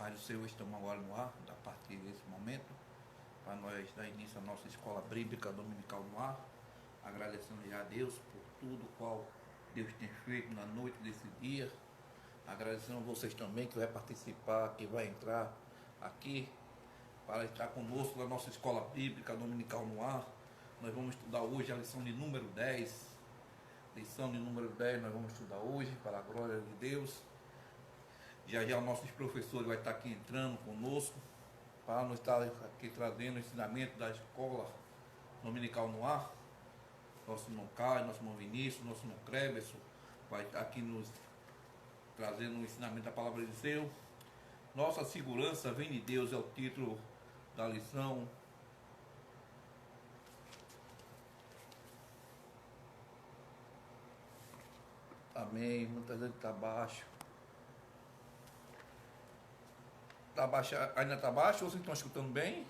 Paz do Senhor, estamos agora no ar, a partir desse momento, para nós dar início à nossa escola bíblica dominical no ar, agradecendo já a Deus por tudo qual Deus tem feito na noite desse dia, agradecendo a vocês também que vai participar, que vai entrar aqui para estar conosco na nossa escola bíblica dominical no ar. Nós vamos estudar hoje a lição de número 10. Lição de número 10 nós vamos estudar hoje, para a glória de Deus. Já os nossos professores vai estar aqui entrando conosco, para nós estar aqui trazendo o ensinamento da escola dominical no ar. Nosso irmão Caio, nosso irmão Vinícius, nosso irmão Cleberson vai estar aqui nos trazendo o ensinamento da palavra de Deus. Nossa segurança vem de Deus é o título da lição. Amém. Muita gente está baixo. Tá baixo. Ainda está baixo? Vocês estão escutando bem?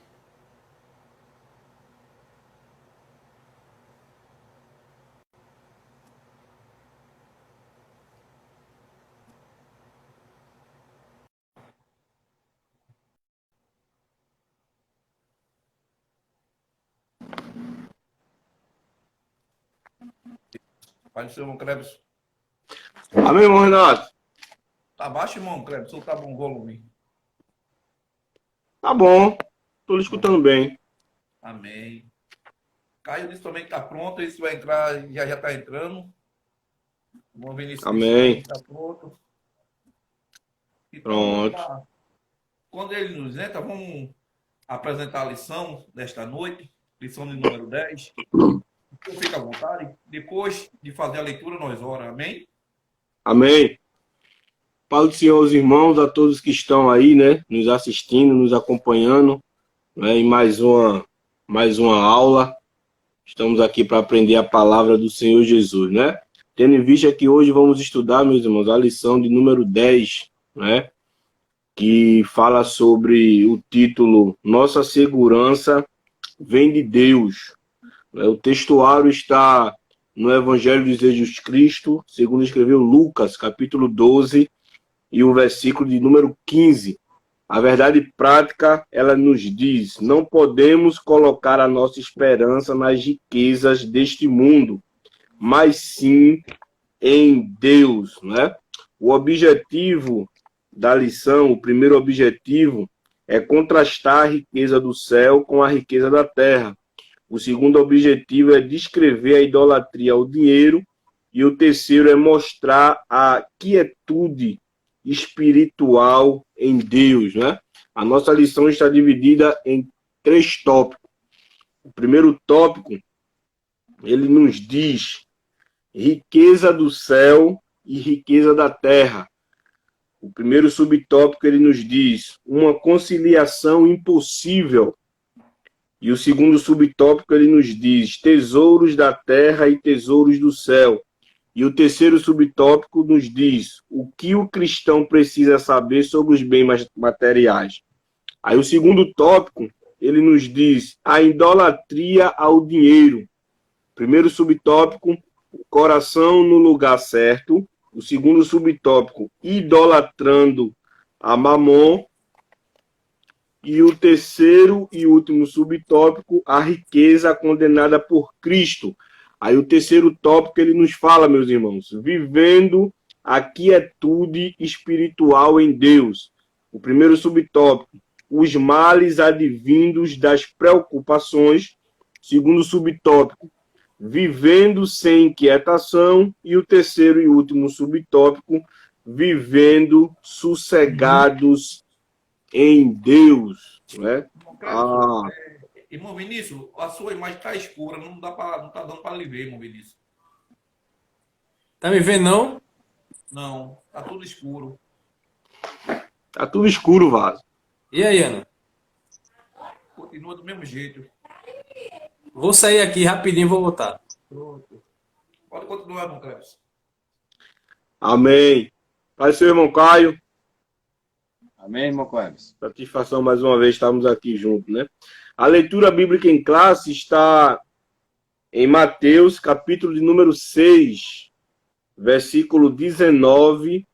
Pai do seu irmão Cleberson. Amém, irmão Renato? Tá baixo, irmão Cleberson? Ou tá bom o volume? Tá bom. Tô lhe escutando bem. Amém. Caio disse também que tá pronto. Esse vai entrar, já tá entrando. O irmão Vinícius Amém. Está pronto. Então, Pronto. quando ele nos entra, vamos apresentar a lição desta noite. Lição de número 10. Então, fica à vontade. Depois de fazer a leitura, nós oramos. Amém? Amém. Paz do Senhor aos irmãos, a todos que estão aí, né, nos assistindo, nos acompanhando, né, em mais uma aula. Estamos aqui para aprender a palavra do Senhor Jesus, né? Tendo em vista que hoje vamos estudar, meus irmãos, a lição de número 10, né, que fala sobre o título Nossa Segurança Vem de Deus. O textuário está no Evangelho de Jesus Cristo, segundo escreveu Lucas, capítulo 12, e o versículo de número 15. A verdade prática, ela nos diz: não podemos colocar a nossa esperança nas riquezas deste mundo, mas sim em Deus, né? O objetivo da lição, o primeiro objetivo, é contrastar a riqueza do céu com a riqueza da terra. O segundo objetivo é descrever a idolatria ao dinheiro. E o terceiro é mostrar a quietude espiritual em Deus, né? A nossa lição está dividida em 3 tópicos. O primeiro tópico, ele nos diz riqueza do céu e riqueza da terra. O primeiro subtópico, ele nos diz uma conciliação impossível. E o segundo subtópico, ele nos diz tesouros da terra e tesouros do céu. E o terceiro subtópico nos diz o que o cristão precisa saber sobre os bens materiais. Aí o segundo tópico, ele nos diz a idolatria ao dinheiro. Primeiro subtópico, coração no lugar certo. O segundo subtópico, idolatrando a mamon. E o terceiro e último subtópico, a riqueza condenada por Cristo. Aí o terceiro tópico, ele nos fala, meus irmãos, vivendo a quietude espiritual em Deus. O primeiro subtópico, os males advindos das preocupações. Segundo subtópico, vivendo sem inquietação. E o terceiro e último subtópico, vivendo sossegados em Deus, né? Irmão Vinícius, a sua imagem está escura, não tá dando para lhe ver, irmão Vinícius. Tá me vendo, não? Não, tá tudo escuro. Tá tudo escuro, Vaso. E aí, Ana? Continua do mesmo jeito. Vou sair aqui rapidinho e vou voltar. Pronto. Pode continuar, irmão Cleberson. Amém. Pai, seu irmão Caio. Amém, irmão Cleves? Satisfação mais uma vez estarmos aqui juntos, né? A leitura bíblica em classe está em Mateus, capítulo de número 6, versículo 19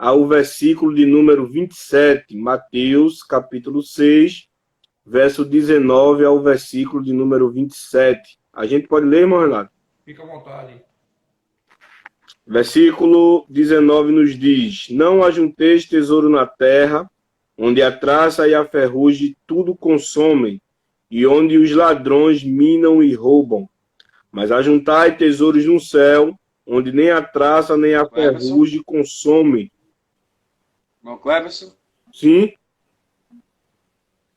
ao versículo de número 27, Mateus, capítulo 6, verso 19 ao versículo de número 27. A gente pode ler, irmão Renato? Fica à vontade. Versículo 19 nos diz: Não ajunteis tesouro na terra, onde a traça e a ferrugem tudo consomem, e onde os ladrões minam e roubam. Mas ajuntai tesouros no céu, onde nem a traça nem a ferrugem consomem. Irmão Cleverson, Sim?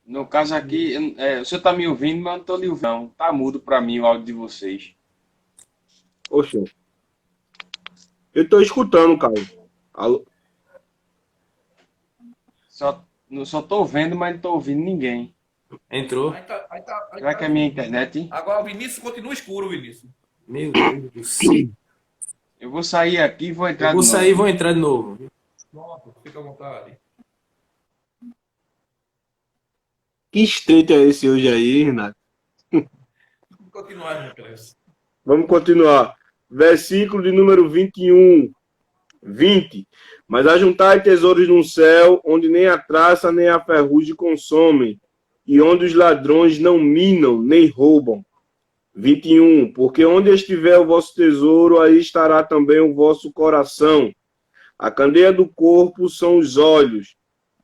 no caso aqui, o senhor está me ouvindo, mas eu não estou lhe ouvindo. Não. Tá mudo para mim o áudio de vocês. Oxe. Eu estou escutando, Caio. Alô? Só estou vendo, mas não estou ouvindo ninguém. Entrou. Será que é minha internet? Agora o Vinícius continua escuro, Vinícius. Meu Deus do céu. Eu vou sair aqui e vou entrar Eu vou de novo. sair e vou entrar de novo. Pronto, fica à vontade. Que estreito é esse hoje aí, Renato? Vamos continuar, meu Cleverson. Vamos continuar. Versículo de número 21. 20. Mas ajuntai tesouros no céu, onde nem a traça nem a ferrugem consomem, e onde os ladrões não minam nem roubam. 21. Porque onde estiver o vosso tesouro, aí estará também o vosso coração. A candeia do corpo são os olhos,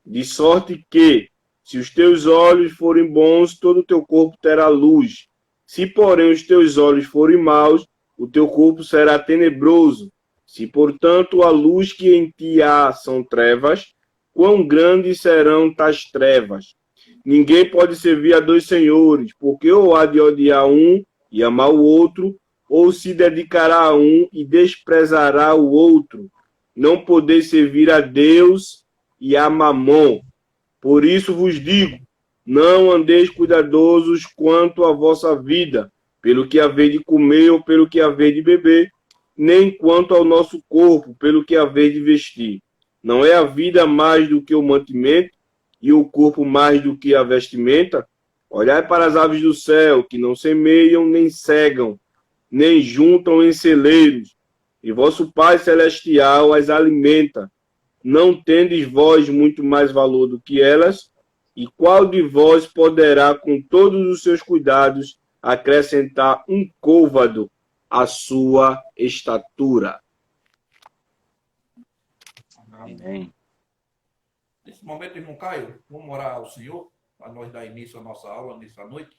de sorte que, se os teus olhos forem bons, todo o teu corpo terá luz. Se, porém, os teus olhos forem maus, o teu corpo será tenebroso. Se, portanto, a luz que em ti há são trevas, quão grandes serão tais trevas? Ninguém pode servir a dois senhores, porque ou há de odiar um e amar o outro, ou se dedicará a um e desprezará o outro. Não podeis servir a Deus e a Mamon. Por isso vos digo, não andeis cuidadosos quanto à vossa vida, pelo que haver de comer ou pelo que haver de beber, nem quanto ao nosso corpo, pelo que haver de vestir. Não é a vida mais do que o mantimento, e o corpo mais do que a vestimenta? Olhai para as aves do céu, que não semeiam, nem cegam, nem juntam em celeiros, e vosso Pai Celestial as alimenta. Não tendes vós muito mais valor do que elas? E qual de vós poderá, com todos os seus cuidados, acrescentar um côvado à sua estatura? Amém. Nesse momento, irmão Caio, vamos orar ao Senhor, para nós dar início à nossa aula nessa noite.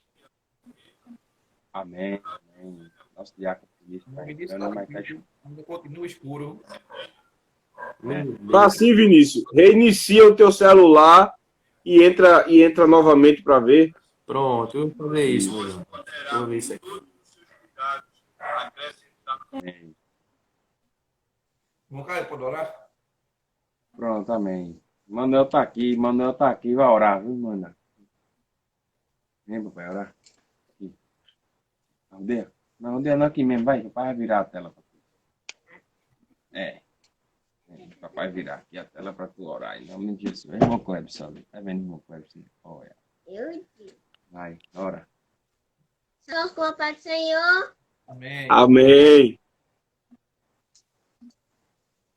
Amém. Amém. Nosso diácono Cristo. O Vinícius ainda continua escuro. Tá assim, Vinícius. Reinicia o teu celular e entra novamente para ver. Pronto, eu vou fazer isso, meu irmão. Vou ver isso aqui. Amém. Irmão Caio, pode orar? Pronto, amém. Manuel tá aqui, vai orar, viu, Manuel? Vem, papai, orar. Aqui. Aldeia? Não, aldeia não aqui mesmo, vai, papai vai virar a tela pra tu. Papai virar aqui a tela pra tu orar, em nome de Jesus. Irmão Clebson, tá vendo, irmão Clebson? Olha. Vai, ora. Somos com a paz do Senhor. Amém. Amém.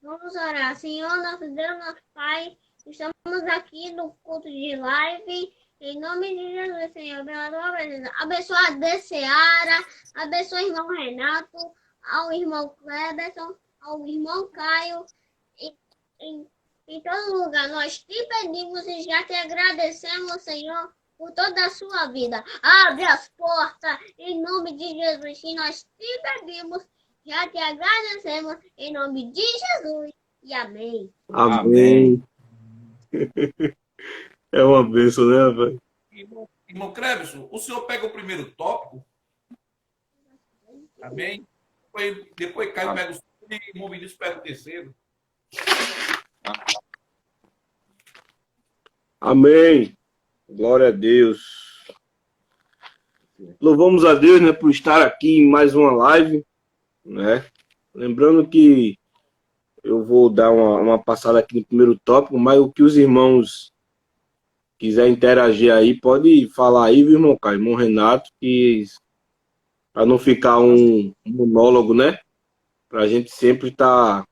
Vamos orar. Senhor, nosso Deus, nosso Pai, estamos aqui no culto de live. Em nome de Jesus, Senhor, pela tua presença. Abençoa a Deceara, abençoa o irmão Renato, ao irmão Cleberson, ao irmão Caio. Em todo lugar, nós te pedimos e já te agradecemos, Senhor, por toda a sua vida. Abre as portas, em nome de Jesus, e nós te pedimos. Já te agradecemos em nome de Jesus. E amém. Amém. É uma bênção, né, velho? Irmão Cleberson, o senhor pega o primeiro tópico. Amém? Depois Caio pega o segundo e o irmão Vinícius pega o terceiro. Amém. Glória a Deus. Louvamos a Deus, né, por estar aqui em mais uma live, né? Lembrando que eu vou dar uma passada aqui no primeiro tópico, mas o que os irmãos quiser interagir aí, pode falar aí, viu, irmão Caio, irmão Renato, que para não ficar um monólogo, né? Pra gente sempre estar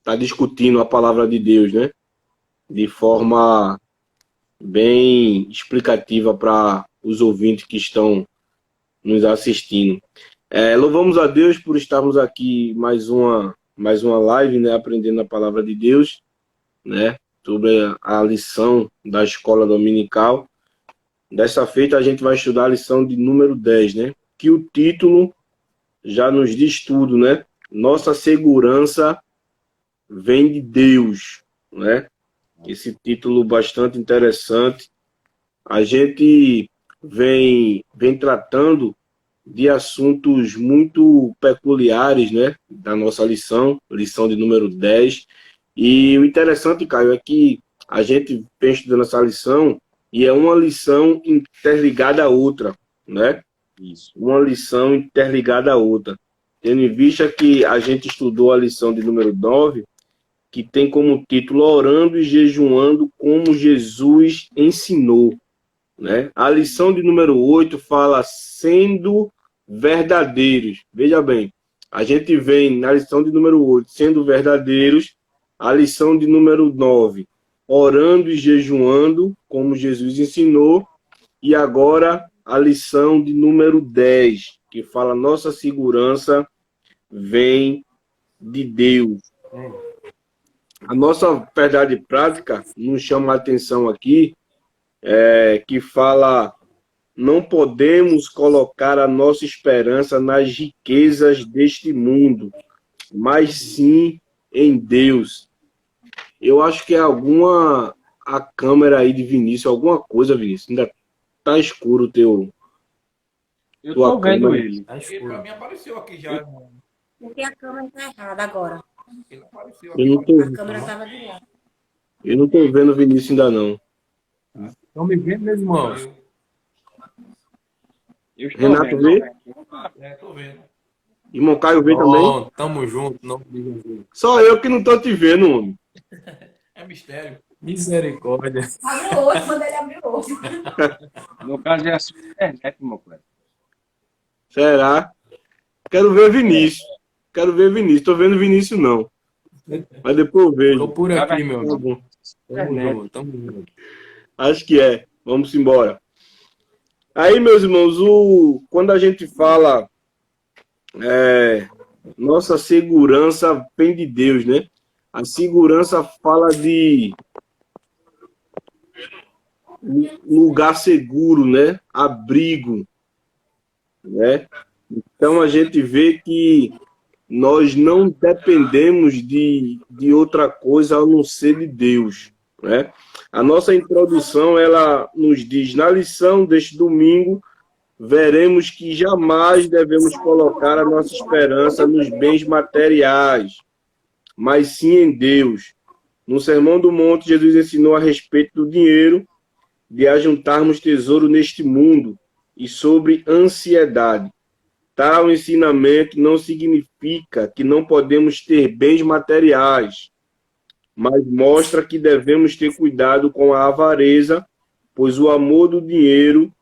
tá discutindo a palavra de Deus, né? De forma bem explicativa para os ouvintes que estão nos assistindo. Louvamos a Deus por estarmos aqui mais uma live, né? Aprendendo a palavra de Deus, né? Sobre a lição da escola dominical. Dessa feita a gente vai estudar a lição de número 10, né? Que o título já nos diz tudo, né? Nossa segurança vem de Deus, né? Esse título bastante interessante. A gente vem tratando de assuntos muito peculiares, né? Da nossa lição de número 10. E o interessante, Caio, é que a gente vem estudando essa lição e é uma lição interligada à outra, né? Isso. Uma lição interligada à outra. Tendo em vista que a gente estudou a lição de número 9, que tem como título Orando e Jejuando como Jesus ensinou, né? A lição de número 8 fala sendo verdadeiros. Veja bem, a gente vem na lição de número 8, sendo verdadeiros, a lição de número 9, orando e jejuando como Jesus ensinou, e agora a lição de número 10, que fala nossa segurança vem de Deus. A nossa verdade prática nos chama a atenção aqui, que fala não podemos colocar a nossa esperança nas riquezas deste mundo, mas sim em Deus. Eu acho que é a câmera aí de Vinícius, alguma coisa, Vinícius. Ainda tá escuro o teu. Eu tô vendo câmera. ele. Tá Ele pra escuro. mim apareceu aqui já. Porque a câmera tá errada agora. Ele apareceu Eu não tô, A câmera tava de lado. eu não tô vendo o Vinícius ainda não. Estão me vendo, meus irmãos? Eu estou Renato vendo. vê? Tô vendo. Irmão Caio vê também? Bom, tamo junto. Não me diga. Só eu que não tô te vendo, homem. É mistério. Misericórdia. Abre o outro, manda ele abrir o outro. No caso é a sua internet, meu pai. Será? Quero ver Vinícius. Tô vendo Vinícius não. Mas depois eu Tô vejo. por aqui, meu Tá amigo. bom. Tamo junto. Acho que é. Vamos embora. Aí, meus irmãos, quando a gente fala nossa segurança vem de Deus, né? A segurança fala de lugar seguro, né? Abrigo, né? Então a gente vê que nós não dependemos de outra coisa a não ser de Deus, né? A nossa introdução, ela nos diz, na lição deste domingo, veremos que jamais devemos colocar a nossa esperança nos bens materiais, mas sim em Deus. No Sermão do Monte, Jesus ensinou a respeito do dinheiro, de ajuntarmos tesouro neste mundo e sobre ansiedade. Tal ensinamento não significa que não podemos ter bens materiais, mas mostra que devemos ter cuidado com a avareza, pois o amor do dinheiro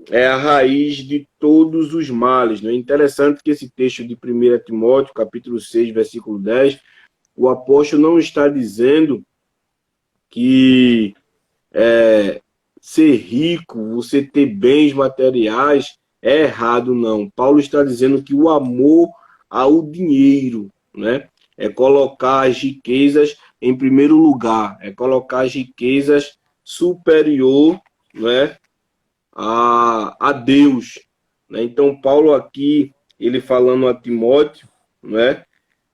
é a raiz de todos os males. É interessante que esse texto de 1 Timóteo, capítulo 6, versículo 10, o apóstolo não está dizendo que ser rico, você ter bens materiais, é errado, não. Paulo está dizendo que o amor ao dinheiro, né, é colocar as riquezas em primeiro lugar, é colocar as riquezas superior, né, a Deus, né? Então Paulo aqui, ele falando a Timóteo, né,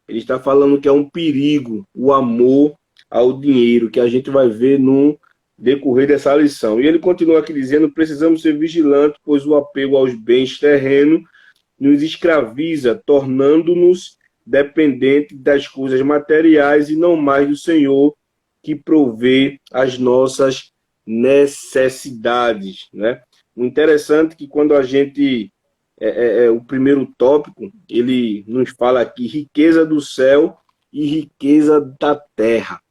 ele está falando que é um perigo o amor ao dinheiro, que a gente vai ver no decorrer dessa lição. E ele continua aqui dizendo, precisamos ser vigilantes, pois o apego aos bens terrenos nos escraviza, tornando-nos dependentes das coisas materiais e não mais do Senhor, que provê as nossas necessidades, né? O interessante é que quando a gente o primeiro tópico, ele nos fala aqui riqueza do céu e riqueza da terra.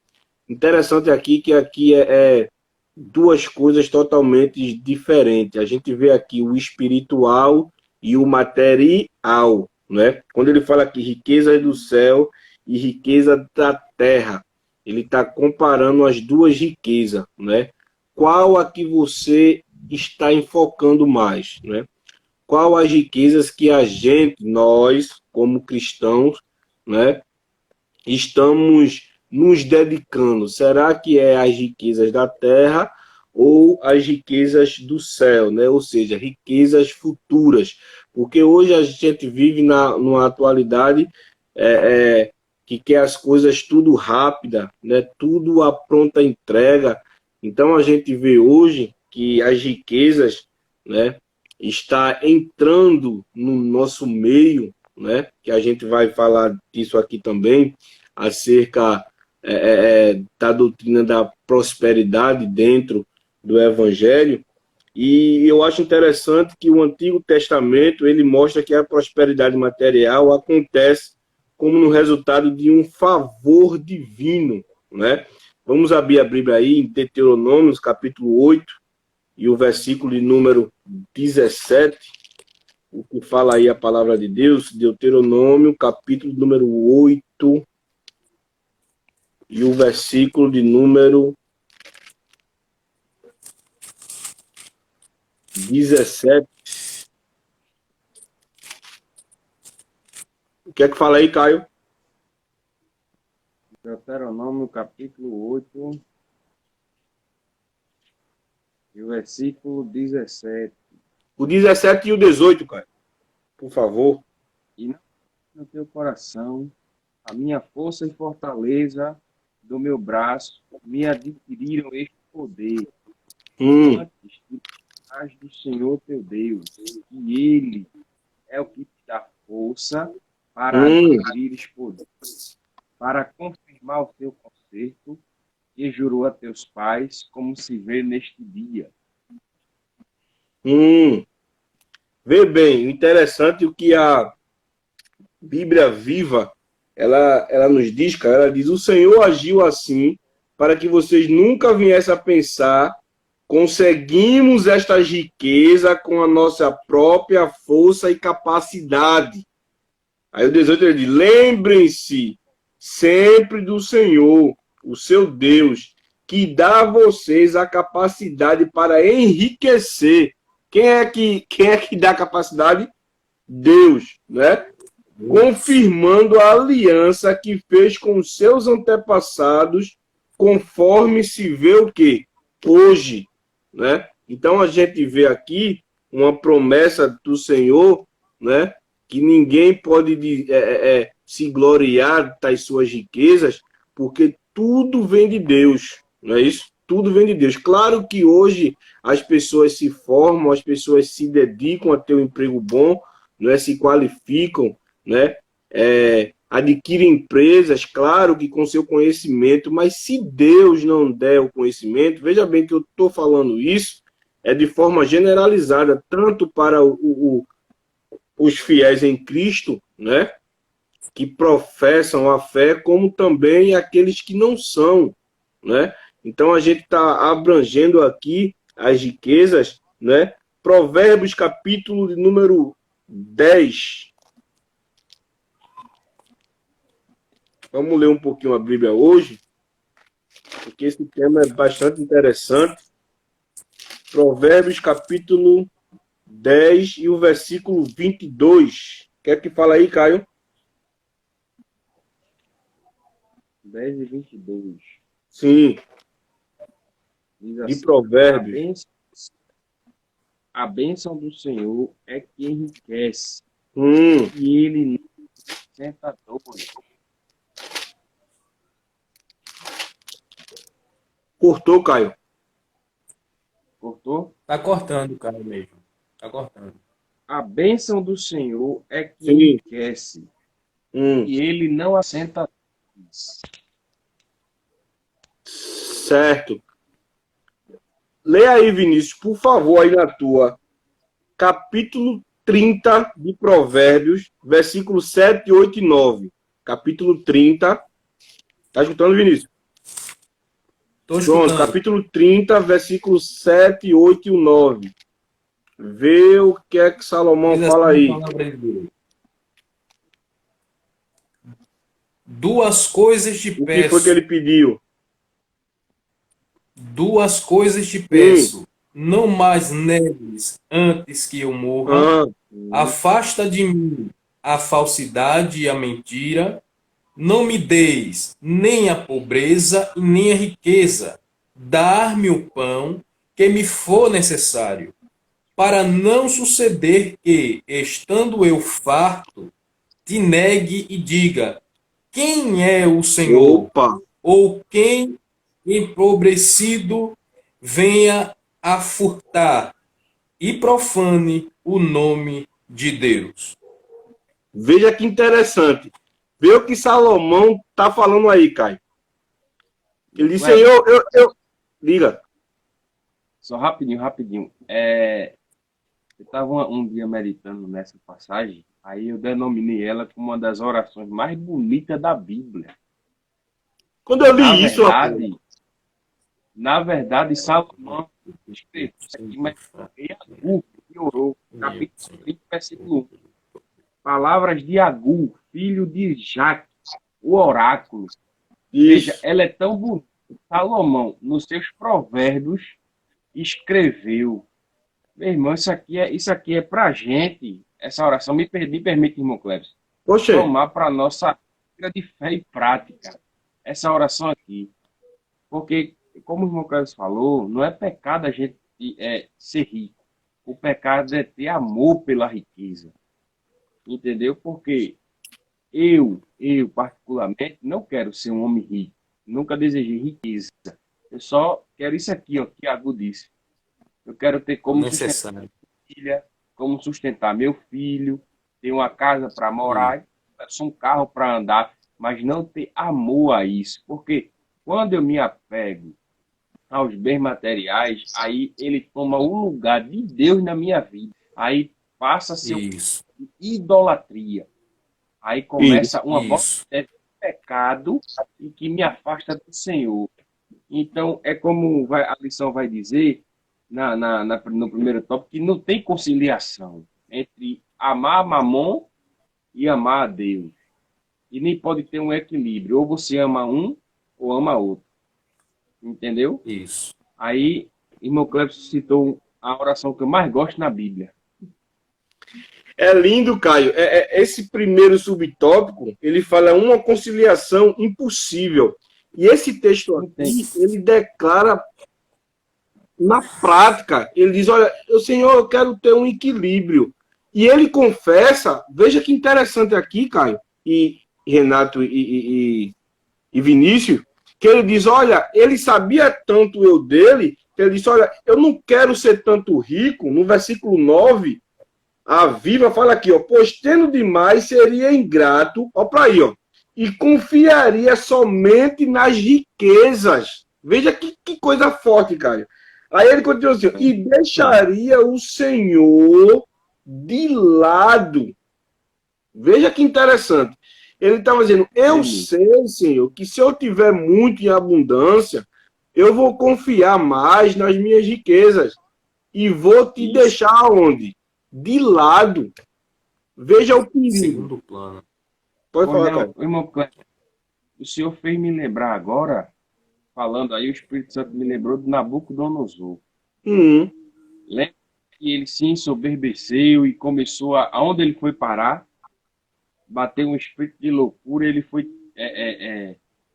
Interessante aqui que aqui é duas coisas totalmente diferentes. A gente vê aqui o espiritual e o material, né? Quando ele fala aqui riqueza do céu e riqueza da terra. Ele está comparando as duas riquezas, né? Qual a que você está enfocando mais, né? Qual as riquezas que a gente, nós, como cristãos, né, estamos nos dedicando? Será que é as riquezas da terra ou as riquezas do céu, né? Ou seja, riquezas futuras? Porque hoje a gente vive numa atualidade que quer as coisas tudo rápida, né? Tudo à pronta entrega. Então a gente vê hoje que as riquezas, né, está entrando no nosso meio, né? Que a gente vai falar disso aqui também, acerca da doutrina da prosperidade dentro do Evangelho. E eu acho interessante que o Antigo Testamento ele mostra que a prosperidade material acontece como no resultado de um favor divino, né? Vamos abrir a Bíblia aí em Deuteronômio, capítulo 8, e o versículo de número 17, o que fala aí a palavra de Deus, Deuteronômio, capítulo número 8, e o versículo de número 17. O que é que fala aí, Caio? Deuteronômio, capítulo 8, e o versículo 17. O 17 e o 18, Caio. Por favor. E não no teu coração, a minha força e fortaleza do meu braço me adquiriram este poder. Antes tu estás do Senhor teu Deus, e Ele é o que te dá força para adquirires poder, para confirmar o teu conserto, que jurou a teus pais, como se vê neste dia. Vê bem, o interessante é o que a Bíblia Viva, ela nos diz, cara, ela diz, o Senhor agiu assim para que vocês nunca viessem a pensar, conseguimos esta riqueza com a nossa própria força e capacidade. Aí o 18 ele diz, lembrem-se sempre do Senhor, o seu Deus, que dá a vocês a capacidade para enriquecer. Quem é que dá a capacidade? Deus, né? Confirmando a aliança que fez com os seus antepassados, conforme se vê o quê? Hoje, né? Então a gente vê aqui uma promessa do Senhor, né? Que ninguém pode se gloriar das suas riquezas, porque tudo vem de Deus, não é isso? Tudo vem de Deus. Claro que hoje as pessoas se formam, as pessoas se dedicam a ter um emprego bom, né? Se qualificam, né? Adquirem empresas, claro que com seu conhecimento, mas se Deus não der o conhecimento, veja bem que eu estou falando isso, de forma generalizada, tanto para os fiéis em Cristo, né? Que professam a fé, como também aqueles que não são, né? Então a gente está abrangendo aqui as riquezas, né? Provérbios, capítulo de número 10. Vamos ler um pouquinho a Bíblia hoje, porque esse tema é bastante interessante. Provérbios, capítulo 10 e o versículo 22. O que é que fala aí, Caio? 10 e 22. Sim. Diz De assim, Provérbios. a bênção do Senhor é que enriquece, e Ele não senta doido. Cortou, Caio. Cortou? Tá cortando, cara, mesmo. Tá cortando. A bênção do Senhor é que Sim. enriquece, e Ele não assenta doidos. Certo. Lê aí, Vinícius, por favor, aí na tua. Capítulo 30 de Provérbios, versículos 7, 8 e 9. Capítulo 30. Tá escutando, Vinícius? Tô escutando. Pronto, capítulo 30, versículos 7, 8 e 9. Vê o que é que Salomão Diz fala assim aí. a palavra de Deus. Duas coisas te O que foi peço. que ele pediu? Duas coisas te peço. Não mais negues antes que eu morra. Ah, Afasta de mim a falsidade e a mentira. Não me deis nem a pobreza e nem a riqueza. Dar-me o pão que me for necessário, para não suceder que, estando eu farto, te negue e diga: quem é o Senhor? opa, Ou quem, empobrecido, venha a furtar e profane o nome de Deus. veja que interessante. Vê o que Salomão tá falando aí, Caio. Ele disse, Ué, eu... Diga. só rapidinho. Eu estava um dia meditando nessa passagem, aí eu denominei ela como uma das orações mais bonitas da Bíblia. Quando eu Na li isso, rapaz, verdade, na verdade, Salomão escreveu isso aqui, mas foi Agur que orou, capítulo 30, versículo 1. Palavras de Agur, filho de Jaque, o oráculo. Veja, isso. ela é tão bonita. Salomão, nos seus provérbios, escreveu. Meu irmão, isso aqui é pra gente. Essa oração, me permite, irmão Cleves, Poxa, tomar para nossa vida de fé e prática. Essa oração aqui. Porque, como o irmão Cleves falou, não é pecado a gente ser rico. O pecado é ter amor pela riqueza. Entendeu? Porque eu particularmente, não quero ser um homem rico. Nunca desejei riqueza. Eu só quero isso aqui, ó, que Agu disse. Eu quero ter como sustentar Necessário. minha filha, como sustentar meu filho, ter uma casa para morar, um carro para andar, mas não ter amor a isso. Porque quando eu me apego aos bens materiais, aí ele toma o lugar de Deus na minha vida. Aí passa a ser Isso. idolatria. Aí isso. começa uma Isso. bola de pecado e que me afasta do Senhor. Então, é como a lição vai dizer no primeiro tópico, que não tem conciliação entre amar Mamon e amar a Deus. E nem pode ter um equilíbrio. Ou você ama um ou ama outro. Entendeu? Isso. Aí, irmão Cleber citou a oração que eu mais gosto na Bíblia. É lindo, Caio. Esse primeiro subtópico, ele fala uma conciliação impossível. E esse texto aqui, ele declara na prática, ele diz, olha, Senhor, eu quero ter um equilíbrio. E ele confessa, veja que interessante aqui, Caio, e Renato e Vinícius, que ele diz, olha, ele sabia tanto eu dele, que ele disse, olha, eu não quero ser tanto rico, no versículo 9, a Viva fala aqui, ó, pois tendo demais seria ingrato, ó, para aí, ó, e confiaria somente nas riquezas. Veja que coisa forte, cara. Aí ele continua assim, e deixaria o Senhor de lado. Veja que interessante. Ele estava dizendo, eu sei, Senhor, que se eu tiver muito em abundância, eu vou confiar mais nas minhas riquezas e vou te deixar onde? De lado. Veja o perigo. Segundo plano. Pode falar, cara. Irmão Cleber, o senhor fez me lembrar agora, falando aí, o Espírito Santo me lembrou de Nabucodonosor. Lembra que ele se ensoberbeceu e começou aonde ele foi parar? Bateu um espírito de loucura, ele foi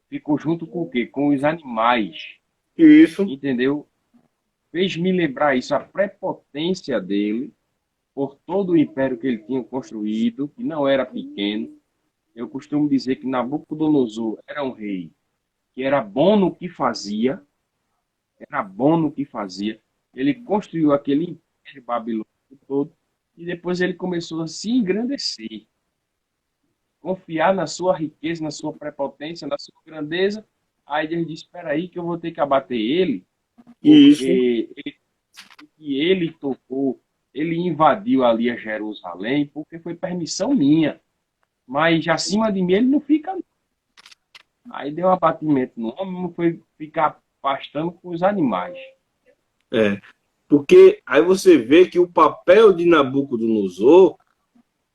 ficou junto com o quê? Com os animais. Isso. Entendeu? Fez me lembrar isso, a prepotência dele por todo o império que ele tinha construído, que não era pequeno. Eu costumo dizer que Nabucodonosor era um rei que era bom no que fazia, Ele construiu aquele império babilônico todo e depois ele começou a se engrandecer, confiar na sua riqueza, na sua prepotência, na sua grandeza. Aí Deus disse, espera aí que eu vou ter que abater ele, porque ele tocou, ele invadiu ali a Jerusalém, porque foi permissão minha. Mas acima de mim ele não fica. Aí deu um abatimento no homem, não foi ficar pastando com os animais. Porque aí você vê que o papel de Nabucodonosor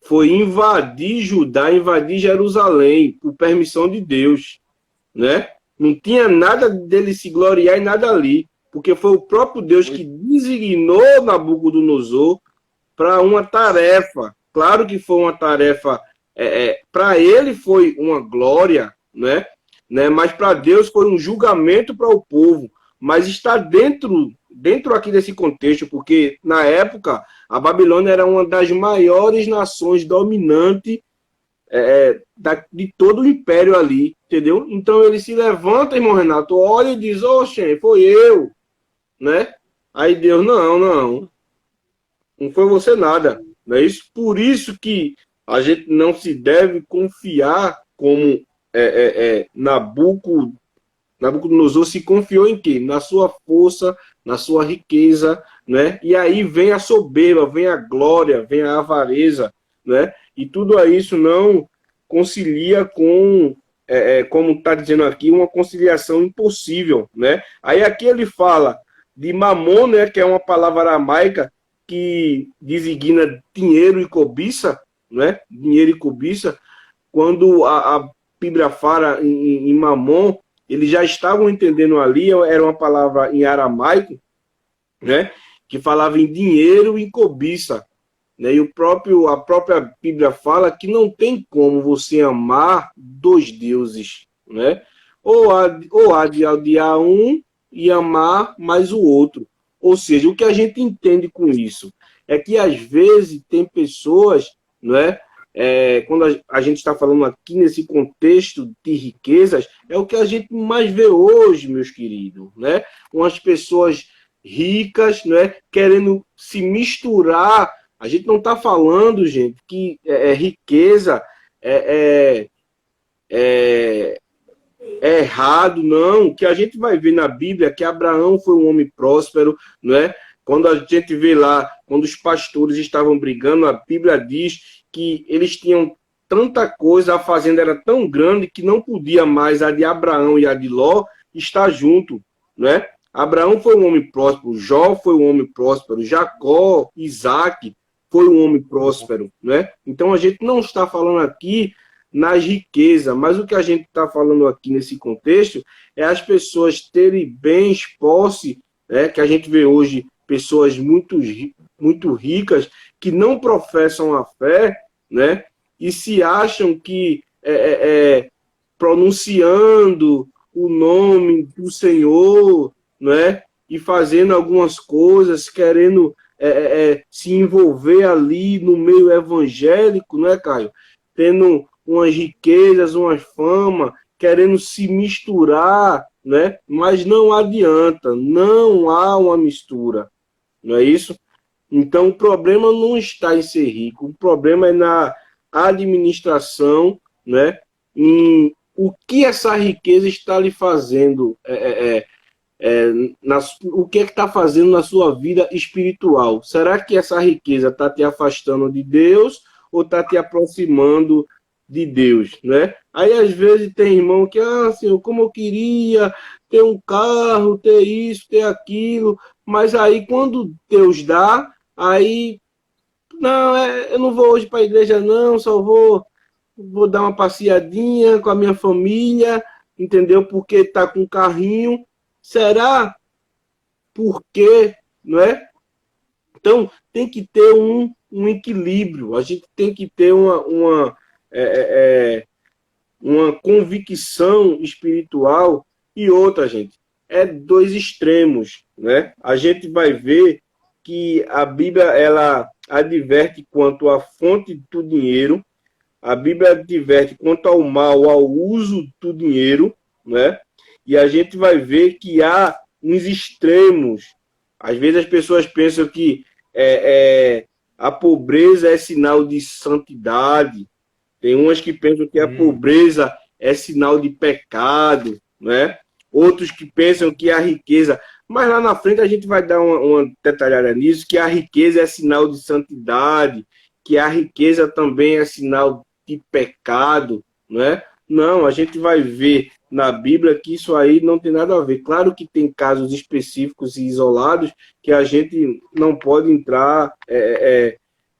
foi invadir Judá, invadir Jerusalém, por permissão de Deus, né? Não tinha nada dele se gloriar em nada ali, porque foi o próprio Deus que designou Nabucodonosor para uma tarefa. Claro que foi uma tarefa, para ele foi uma glória, né? Mas para Deus foi um julgamento para o povo. Mas está dentro aqui desse contexto, porque na época a Babilônia era uma das maiores nações dominantes de todo o império ali, entendeu? Então ele se levanta, irmão Renato, olha e diz, oxe, foi eu, né? Aí Deus, não foi você nada, não é isso? Por isso que a gente não se deve confiar como Nabucodonosor se confiou em quê? Na sua força, na sua riqueza, né? E aí vem a soberba, vem a glória, vem a avareza, né? E tudo isso não concilia com, como está dizendo aqui, uma conciliação impossível, né? Aí aqui ele fala de mamon, né? Que é uma palavra aramaica que designa dinheiro e cobiça, né? Dinheiro e cobiça. Quando a Bíblia fala em mamon, eles já estavam entendendo ali, era uma palavra em aramaico, né, que falava em dinheiro e cobiça. Né, e a própria Bíblia fala que não tem como você amar dois deuses. Né? Ou há de odiar um e amar mais o outro. Ou seja, o que a gente entende com isso é que às vezes tem pessoas, né, quando a gente está falando aqui nesse contexto de riquezas, é o que a gente mais vê hoje, meus queridos, né? Umas pessoas ricas, né, querendo se misturar. A gente não está falando, gente, que riqueza é errado, não. O que a gente vai ver na Bíblia é que Abraão foi um homem próspero, né? Quando a gente vê lá, quando os pastores estavam brigando, a Bíblia diz que eles tinham tanta coisa, a fazenda era tão grande que não podia mais a de Abraão e a de Ló estar junto, né? Abraão foi um homem próspero, Jó foi um homem próspero, Jacó, Isaac foi um homem próspero, né? Então a gente não está falando aqui nas riquezas, mas o que a gente está falando aqui nesse contexto é as pessoas terem bens, posse, né? Que a gente vê hoje pessoas muito ricas que não professam a fé, né? E se acham que pronunciando o nome do Senhor, né? E fazendo algumas coisas, querendo se envolver ali no meio evangélico, né, Caio? Tendo umas riquezas, uma fama, querendo se misturar, né? Mas não adianta, não há uma mistura, não é isso? Então, o problema não está em ser rico, o problema é na administração, né? Em o que essa riqueza está lhe fazendo, o que está fazendo na sua vida espiritual. Será que essa riqueza está te afastando de Deus ou está te aproximando de Deus, né? Aí, às vezes, tem irmão que, Senhor, como eu queria ter um carro, ter isso, ter aquilo, mas aí, quando Deus dá, aí, não, eu não vou hoje para a igreja, não, só vou dar uma passeadinha com a minha família, entendeu? Porque está com um carrinho. Será? Por quê? Não é? Então, tem que ter um equilíbrio, a gente tem que ter uma convicção espiritual e outra, gente, dois extremos, né? A gente vai ver que a Bíblia, ela adverte quanto à fonte do dinheiro, a Bíblia adverte quanto ao mal, ao uso do dinheiro, né? E a gente vai ver que há uns extremos. Às vezes as pessoas pensam que a pobreza é sinal de santidade. Tem umas que pensam que a pobreza é sinal de pecado, né? Outros que pensam que a riqueza... Mas lá na frente a gente vai dar uma detalhada nisso, que a riqueza é sinal de santidade, que a riqueza também é sinal de pecado, né? Não, a gente vai ver na Bíblia que isso aí não tem nada a ver. Claro que tem casos específicos e isolados que a gente não pode entrar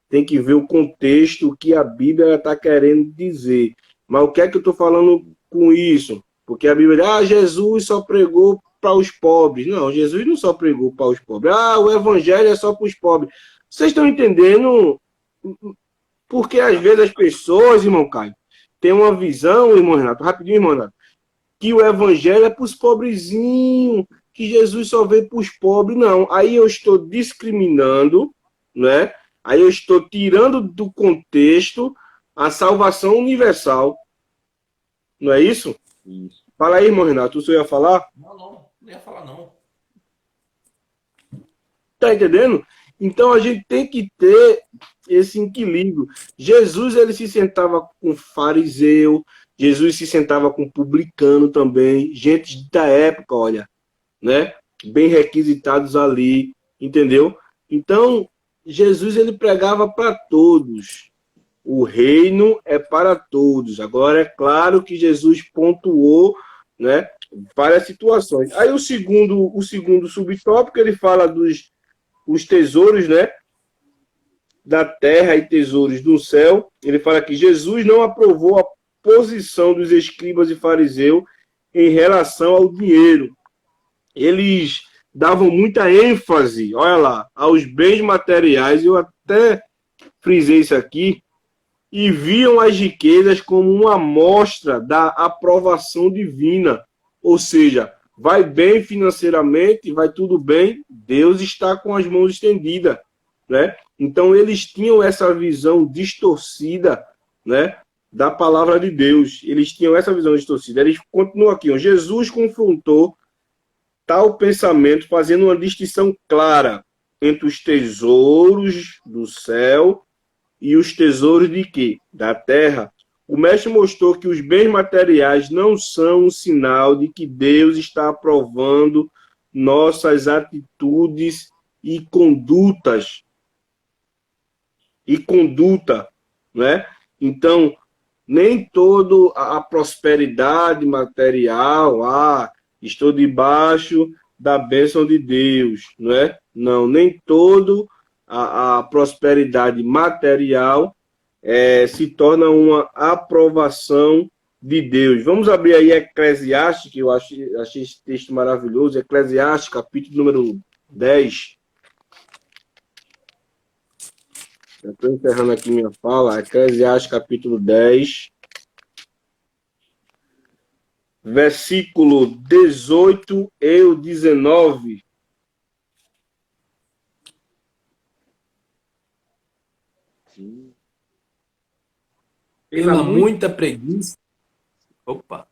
tem que ver o contexto, o que a Bíblia está querendo dizer. Mas o que é que eu estou falando com isso? Porque a Bíblia diz, Jesus só pregou para os pobres. Não, Jesus não só pregou para os pobres. O evangelho é só para os pobres. Vocês estão entendendo? Porque às vezes as pessoas, irmão Caio, têm uma visão, irmão Renato, rapidinho, irmão Renato, que o evangelho é para os pobrezinhos, que Jesus só veio para os pobres. Não, aí eu estou discriminando, né? Aí eu estou tirando do contexto a salvação universal. Não é isso? Isso. Fala aí, irmão Renato, o senhor ia falar? Não ia falar não. Tá entendendo? Então a gente tem que ter esse equilíbrio. Jesus, ele se sentava com fariseu, Jesus se sentava com publicano também, gente da época, olha, né? Bem requisitados ali, entendeu? Então, Jesus, ele pregava para todos. O reino é para todos. Agora, é claro que Jesus pontuou, né, várias situações. Aí o segundo subtópico, ele fala dos os tesouros, né, da terra e tesouros do céu. Ele fala que Jesus não aprovou a posição dos escribas e fariseus em relação ao dinheiro. Eles davam muita ênfase, olha lá, aos bens materiais. Eu até frisei isso aqui, e viam as riquezas como uma amostra da aprovação divina. Ou seja, vai bem financeiramente, vai tudo bem, Deus está com as mãos estendidas, né? Então eles tinham essa visão distorcida, né, da palavra de Deus. Eles tinham essa visão distorcida. Eles continuam aqui, ó. Jesus confrontou tal pensamento, fazendo uma distinção clara entre os tesouros do céu e os tesouros de quê? Da terra. O mestre mostrou que os bens materiais não são um sinal de que Deus está aprovando nossas atitudes e condutas. E conduta, né? Então, nem toda a prosperidade material, estou debaixo da bênção de Deus, não é? Não, nem todo a prosperidade material se torna uma aprovação de Deus. Vamos abrir aí Eclesiastes, que eu achei esse texto maravilhoso, Eclesiastes, capítulo número 10. Eu estou encerrando aqui minha fala, Eclesiastes, capítulo 10, versículo 18 e o 19. Pela muita preguiça. Opa,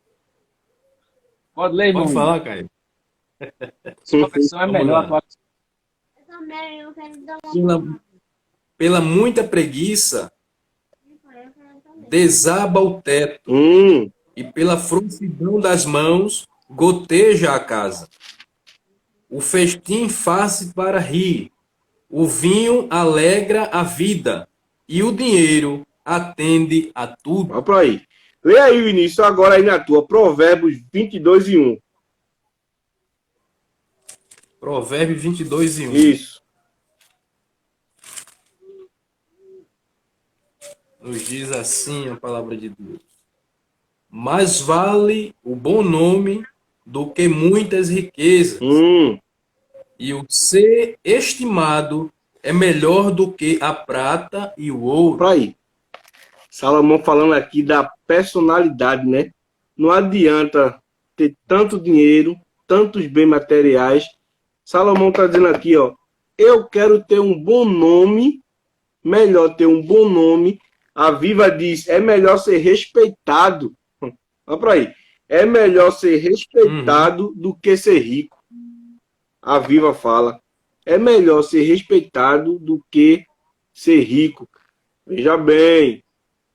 Pode ler, irmão. pode falar, Caio. Sua versão é Vamos melhor. lá. A tua... Eu também, eu quero dar uma... Pela muita preguiça, desaba o teto, e pela frouxidão das mãos, goteja a casa. O festim faz-se para rir, o vinho alegra a vida, e o dinheiro atende a tudo. Vamos para aí. Lê aí o início agora aí na tua, Provérbios 22 e 1. Provérbios 22 e 1. Isso. Nos diz assim a palavra de Deus: mais vale o bom nome do que muitas riquezas, e o ser estimado é melhor do que a prata e o ouro. Para aí. Salomão falando aqui da personalidade, né? Não adianta ter tanto dinheiro, tantos bens materiais. Salomão está dizendo aqui, ó, eu quero ter um bom nome, melhor ter um bom nome. A Viva diz, é melhor ser respeitado. Olha para aí. É melhor ser respeitado do que ser rico. A Viva fala, é melhor ser respeitado do que ser rico. Veja bem,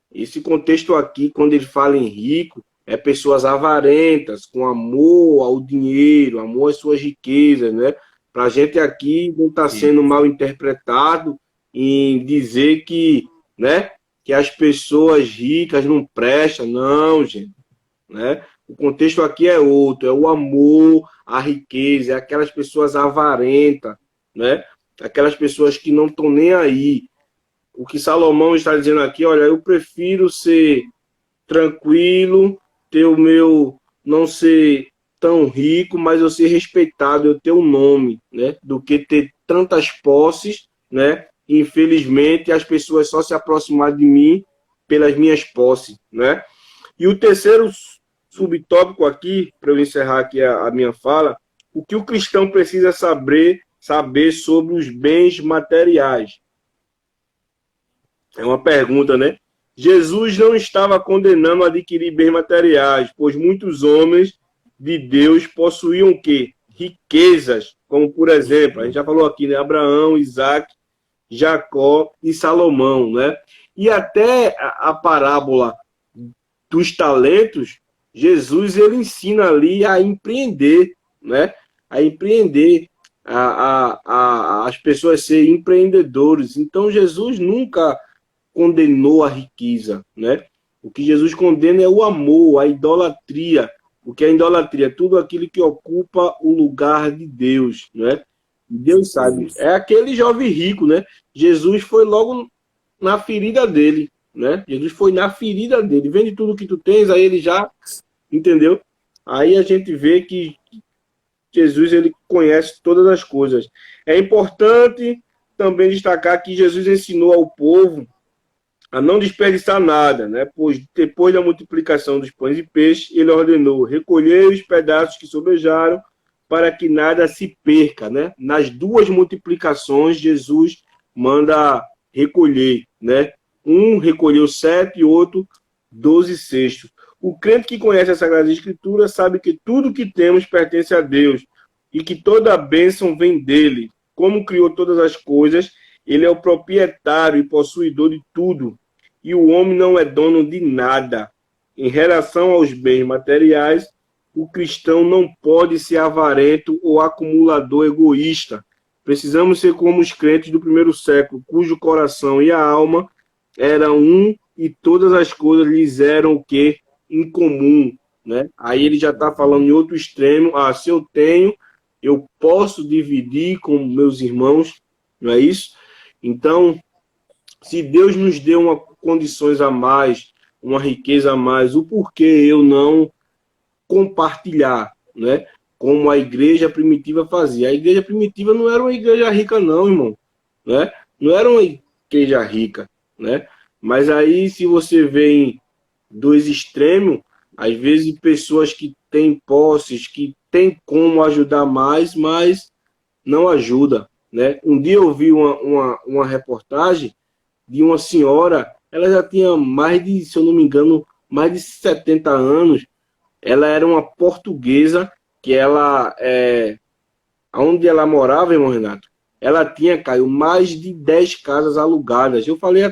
esse contexto aqui, quando ele fala em rico, é pessoas avarentas, com amor ao dinheiro, amor às suas riquezas, né? Para a gente aqui não está sendo mal interpretado em dizer que, né, que as pessoas ricas não prestam, não, gente, né? O contexto aqui é outro, é o amor à riqueza, é aquelas pessoas avarentas, né? Aquelas pessoas que não estão nem aí. o que Salomão está dizendo aqui, olha, eu prefiro ser tranquilo, ter o meu, não ser tão rico, mas eu ser respeitado, eu ter um nome, né, do que ter tantas posses, né, e infelizmente as pessoas só se aproximar de mim pelas minhas posses, né. E o terceiro subtópico aqui, para eu encerrar aqui a minha fala, o que o cristão precisa saber sobre os bens materiais. É uma pergunta, né? Jesus não estava condenando a adquirir bens materiais, pois muitos homens de Deus possuíam o quê? Riquezas, como por exemplo, a gente já falou aqui, né? Abraão, Isaac, Jacó e Salomão, né? E até a parábola dos talentos, Jesus ele ensina ali a empreender, né? A empreender, as pessoas serem empreendedores. Então Jesus nunca condenou a riqueza, né? O que Jesus condena é o amor, a idolatria. O que é idolatria? Tudo aquilo que ocupa o lugar de Deus, né? Deus sabe. É aquele jovem rico, né? Jesus foi logo na ferida dele, né? Jesus foi na ferida dele. Vende tudo que tu tens, aí ele já, entendeu? Aí a gente vê que Jesus ele conhece todas as coisas. É importante também destacar que Jesus ensinou ao povo a não desperdiçar nada, né? Pois depois da multiplicação dos pães e peixes, ele ordenou recolher os pedaços que sobejaram para que nada se perca, né? Nas duas multiplicações, Jesus manda recolher, né? Um recolheu 7 e outro 12 cestos. O crente que conhece a Sagrada Escritura sabe que tudo que temos pertence a Deus e que toda a bênção vem dele. Como criou todas as coisas, ele é o proprietário e possuidor de tudo. E o homem não é dono de nada. Em relação aos bens materiais, o cristão não pode ser avarento ou acumulador egoísta. Precisamos ser como os crentes do primeiro século, cujo coração e a alma eram um e todas as coisas lhes eram o quê? Em comum, né? Aí ele já está falando em outro extremo. Se eu tenho, eu posso dividir com meus irmãos, não é isso? Então, se Deus nos deu condições a mais, uma riqueza a mais, o porquê eu não compartilhar, né? Como a igreja primitiva fazia. A igreja primitiva não era uma igreja rica, não, irmão, né? Não era uma igreja rica, né? Mas aí, se você vê em dois extremos, às vezes pessoas que têm posses, que têm como ajudar mais, mas não ajuda, né? Um dia eu vi uma reportagem de uma senhora, ela já tinha mais de, se eu não me engano, mais de 70 anos. Ela era uma portuguesa que ela, onde ela morava, irmão Renato, ela tinha, Caio, mais de 10 casas alugadas. Eu falei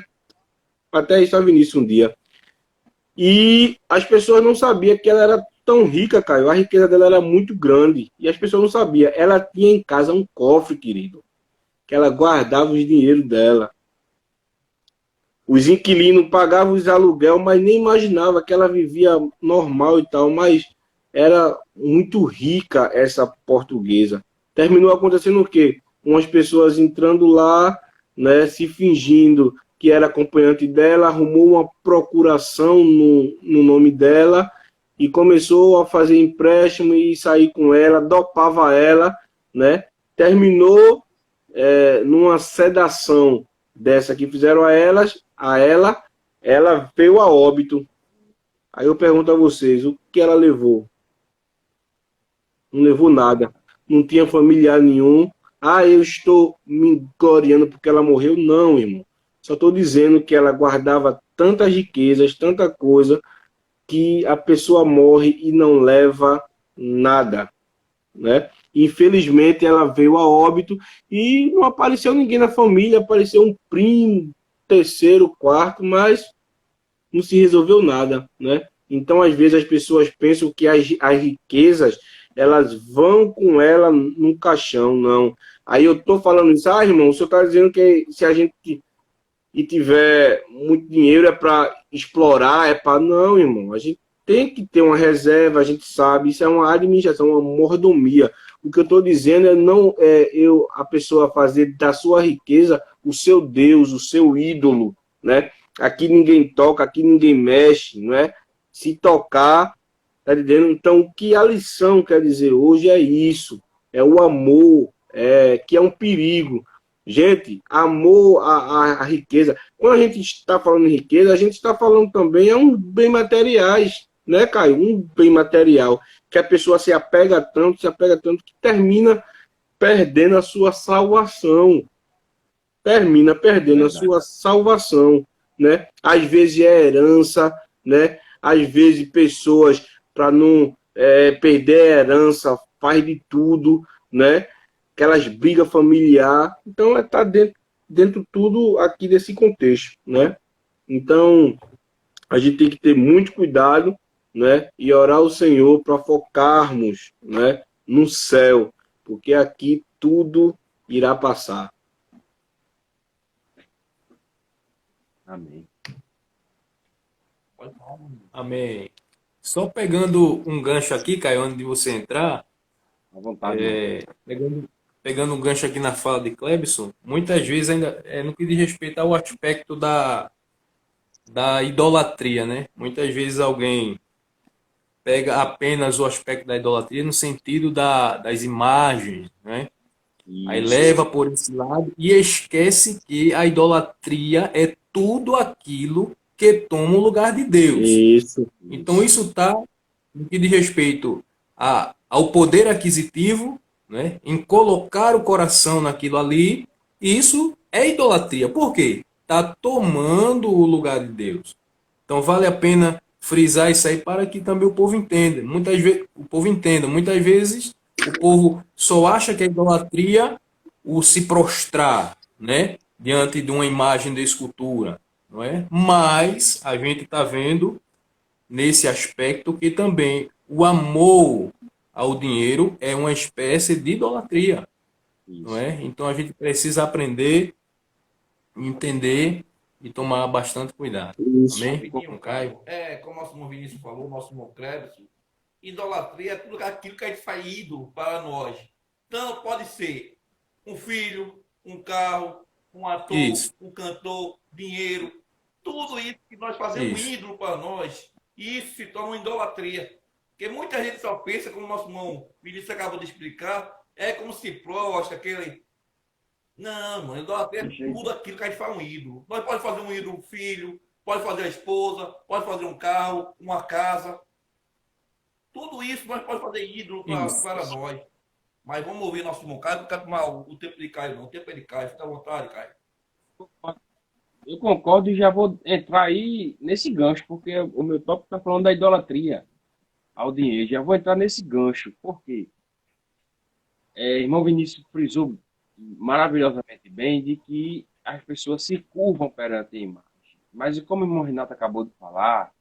até isso a Vinícius um dia. E as pessoas não sabiam que ela era tão rica, Caio. A riqueza dela era muito grande. E as pessoas não sabiam. Ela tinha em casa um cofre, querido, que ela guardava os dinheiro dela. Os inquilinos pagavam os aluguel, mas nem imaginava que ela vivia normal e tal. Mas era muito rica essa portuguesa. Terminou acontecendo o quê? Umas pessoas entrando lá, né, se fingindo que era acompanhante dela, arrumou uma procuração no nome dela e começou a fazer empréstimo e sair com ela, dopava ela, né? Terminou numa sedação dessa que fizeram a ela veio a óbito. Aí eu pergunto a vocês, o que ela levou? Não levou nada. Não tinha familiar nenhum. Eu estou me gloriando porque ela morreu. Não, irmão. Só estou dizendo que ela guardava tantas riquezas, tanta coisa, que a pessoa morre e não leva nada, né? Infelizmente, ela veio a óbito e não apareceu ninguém na família, apareceu um primo, terceiro, quarto, mas não se resolveu nada, né? Então, às vezes, as pessoas pensam que as riquezas, elas vão com ela no caixão, não. Aí eu estou falando isso, irmão, o senhor está dizendo que se a gente tiver muito dinheiro é para explorar, é para... Não, irmão, a gente tem que ter uma reserva, a gente sabe, isso é uma administração, uma mordomia. O que eu estou dizendo a pessoa fazer da sua riqueza o seu Deus, o seu ídolo, né? Aqui ninguém toca, aqui ninguém mexe, não é? Se tocar, tá entendendo? Então, o que a lição quer dizer hoje é isso, é o amor, que é um perigo. Gente, amor à riqueza. Quando a gente está falando em riqueza, a gente está falando também um bem materiais, né, Caio? Um bem material, que a pessoa se apega tanto, que termina perdendo a sua salvação. Termina perdendo a sua salvação, né? Às vezes é herança, né? Às vezes pessoas, para não perder a herança, faz de tudo, né? Aquelas brigas familiares. Então, tá dentro tudo aqui desse contexto, né? Então, a gente tem que ter muito cuidado, né? E orar ao Senhor para focarmos, né? No céu, porque aqui tudo irá passar. Amém. Amém. Só pegando um gancho aqui, Caio, antes de você entrar, À vontade, irmão. pegando um gancho aqui na fala de Clebson, muitas vezes ainda no que diz respeito ao aspecto da idolatria, né? Muitas vezes alguém pega apenas o aspecto da idolatria no sentido das imagens, né? Aí Isso. leva por esse lado e esquece que a idolatria é tudo aquilo que toma o lugar de Deus. Isso. Então isso está no que diz respeito ao poder aquisitivo, né? Em colocar o coração naquilo ali, isso é idolatria. Por quê? Está tomando o lugar de Deus. Então vale a pena frisar isso aí para que também o povo entenda. Muitas vezes o povo só acha que é idolatria o se prostrar, né, diante de uma imagem de escultura, não é? Mas a gente está vendo nesse aspecto que também o amor ao dinheiro é uma espécie de idolatria, não é? Então a gente precisa aprender, entender e tomar bastante cuidado. Isso. Amém? Rapidinho, Caio. Como nosso irmão Vinícius falou, nosso irmão Clébson, idolatria é tudo aquilo que a gente faz ídolo para nós. Então, pode ser um filho, um carro, um ator, Isso. um cantor, dinheiro. Tudo isso que nós fazemos Isso. ídolo para nós. E isso se torna uma idolatria. Porque muita gente só pensa, como o nosso irmão Vinícius acabou de explicar, é como se prostra, aquele. Não, mano, idolatria é tudo aquilo que a gente faz um ídolo. Nós podemos fazer um ídolo, um filho, pode fazer a esposa, pode fazer um carro, uma casa. Tudo isso nós podemos fazer ídolo Isso. para nós. Mas vamos ouvir nosso irmão Caio, não quero tomar o tempo de Caio, não. O tempo é de Caio, fica à vontade, Caio. Eu concordo e já vou entrar aí nesse gancho, porque o meu tópico está falando da idolatria ao dinheiro. Já vou entrar nesse gancho. Por quê? Irmão Vinícius frisou maravilhosamente bem de que as pessoas se curvam perante a imagem. Mas como o irmão Renato acabou de falar,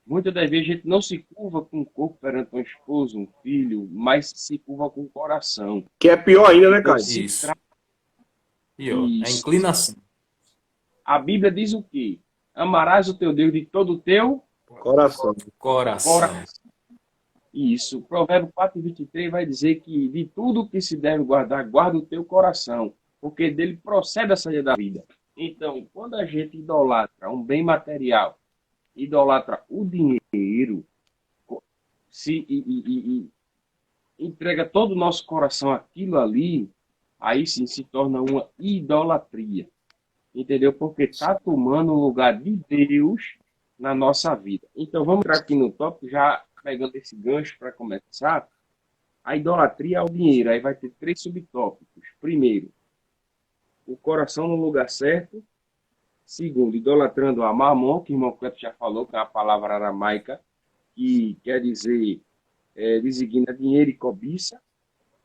muitas das vezes a gente não se curva com o corpo perante um esposo, um filho, mas se curva com o coração. Que é pior ainda, né, Então, Caio? se Isso. trata E ó, a disso. inclinação. A Bíblia diz o quê? Amarás o teu Deus de todo o teu Coração. Coração. coração. Isso. Provérbio 4:23 vai dizer que de tudo que se deve guardar, guarda o teu coração, porque dele procede a saída da vida. Então, quando a gente idolatra um bem material, idolatra o dinheiro, e entrega todo o nosso coração àquilo ali, aí sim se torna uma idolatria. Entendeu? Porque está tomando o lugar de Deus na nossa vida. Então vamos entrar aqui no tópico, já pegando esse gancho para começar. A idolatria ao dinheiro. Aí vai ter 3 subtópicos. Primeiro, o coração no lugar certo. Segundo, idolatrando a mamon, que o irmão Cleto já falou, que é uma palavra aramaica, que quer dizer, designa dinheiro e cobiça.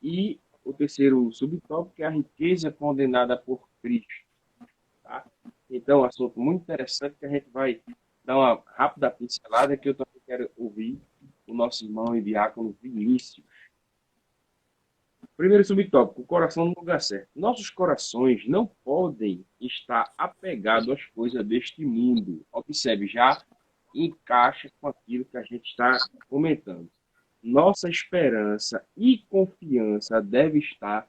E o terceiro subtópico é a riqueza condenada por Cristo. Tá? Então, um assunto muito interessante que a gente vai dar uma rápida pincelada, que eu também quero ouvir o nosso irmão e diácono Vinícius. Primeiro subtópico, o coração no lugar certo. Nossos corações não podem estar apegados às coisas deste mundo. Observe, já encaixa com aquilo que a gente está comentando. Nossa esperança e confiança deve estar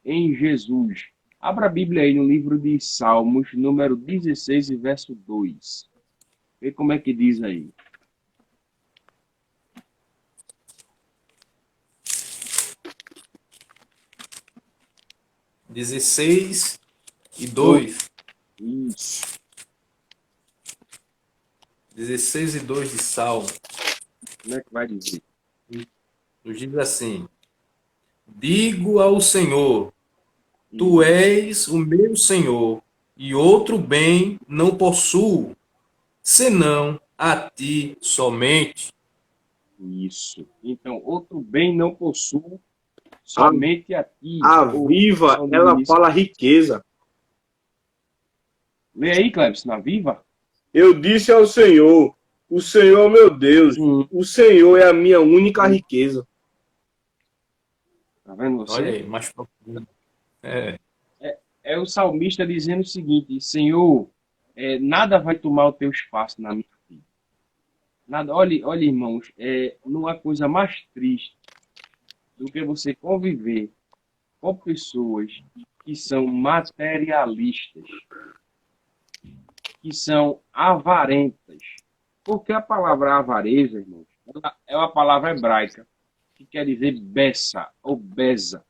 em Jesus. Abra a Bíblia aí no livro de Salmos, número 16 e verso 2. Vê como é que diz aí. Dezesseis e 2. Isso. 16 e 2 de Salmo. Como é que vai dizer? Nos diz assim: digo ao Senhor, tu és o meu Senhor, e outro bem não possuo, senão a ti somente. Isso. Então, outro bem não possuo, somente a ti. A Ou, Viva, como ela diz- fala riqueza. Lê aí, Cleves, na Viva. Eu disse ao Senhor, o Senhor é meu Deus, o Senhor é a minha única riqueza. Tá vendo você? Olha aí, mais profundo. É, É o salmista dizendo o seguinte: Senhor, nada vai tomar o teu espaço na minha vida. Nada. Olha, olha, irmãos, não há coisa mais triste do que você conviver com pessoas que são materialistas, que são avarentas. Porque a palavra avareza, irmãos, ela é uma palavra hebraica que quer dizer beça ou beza,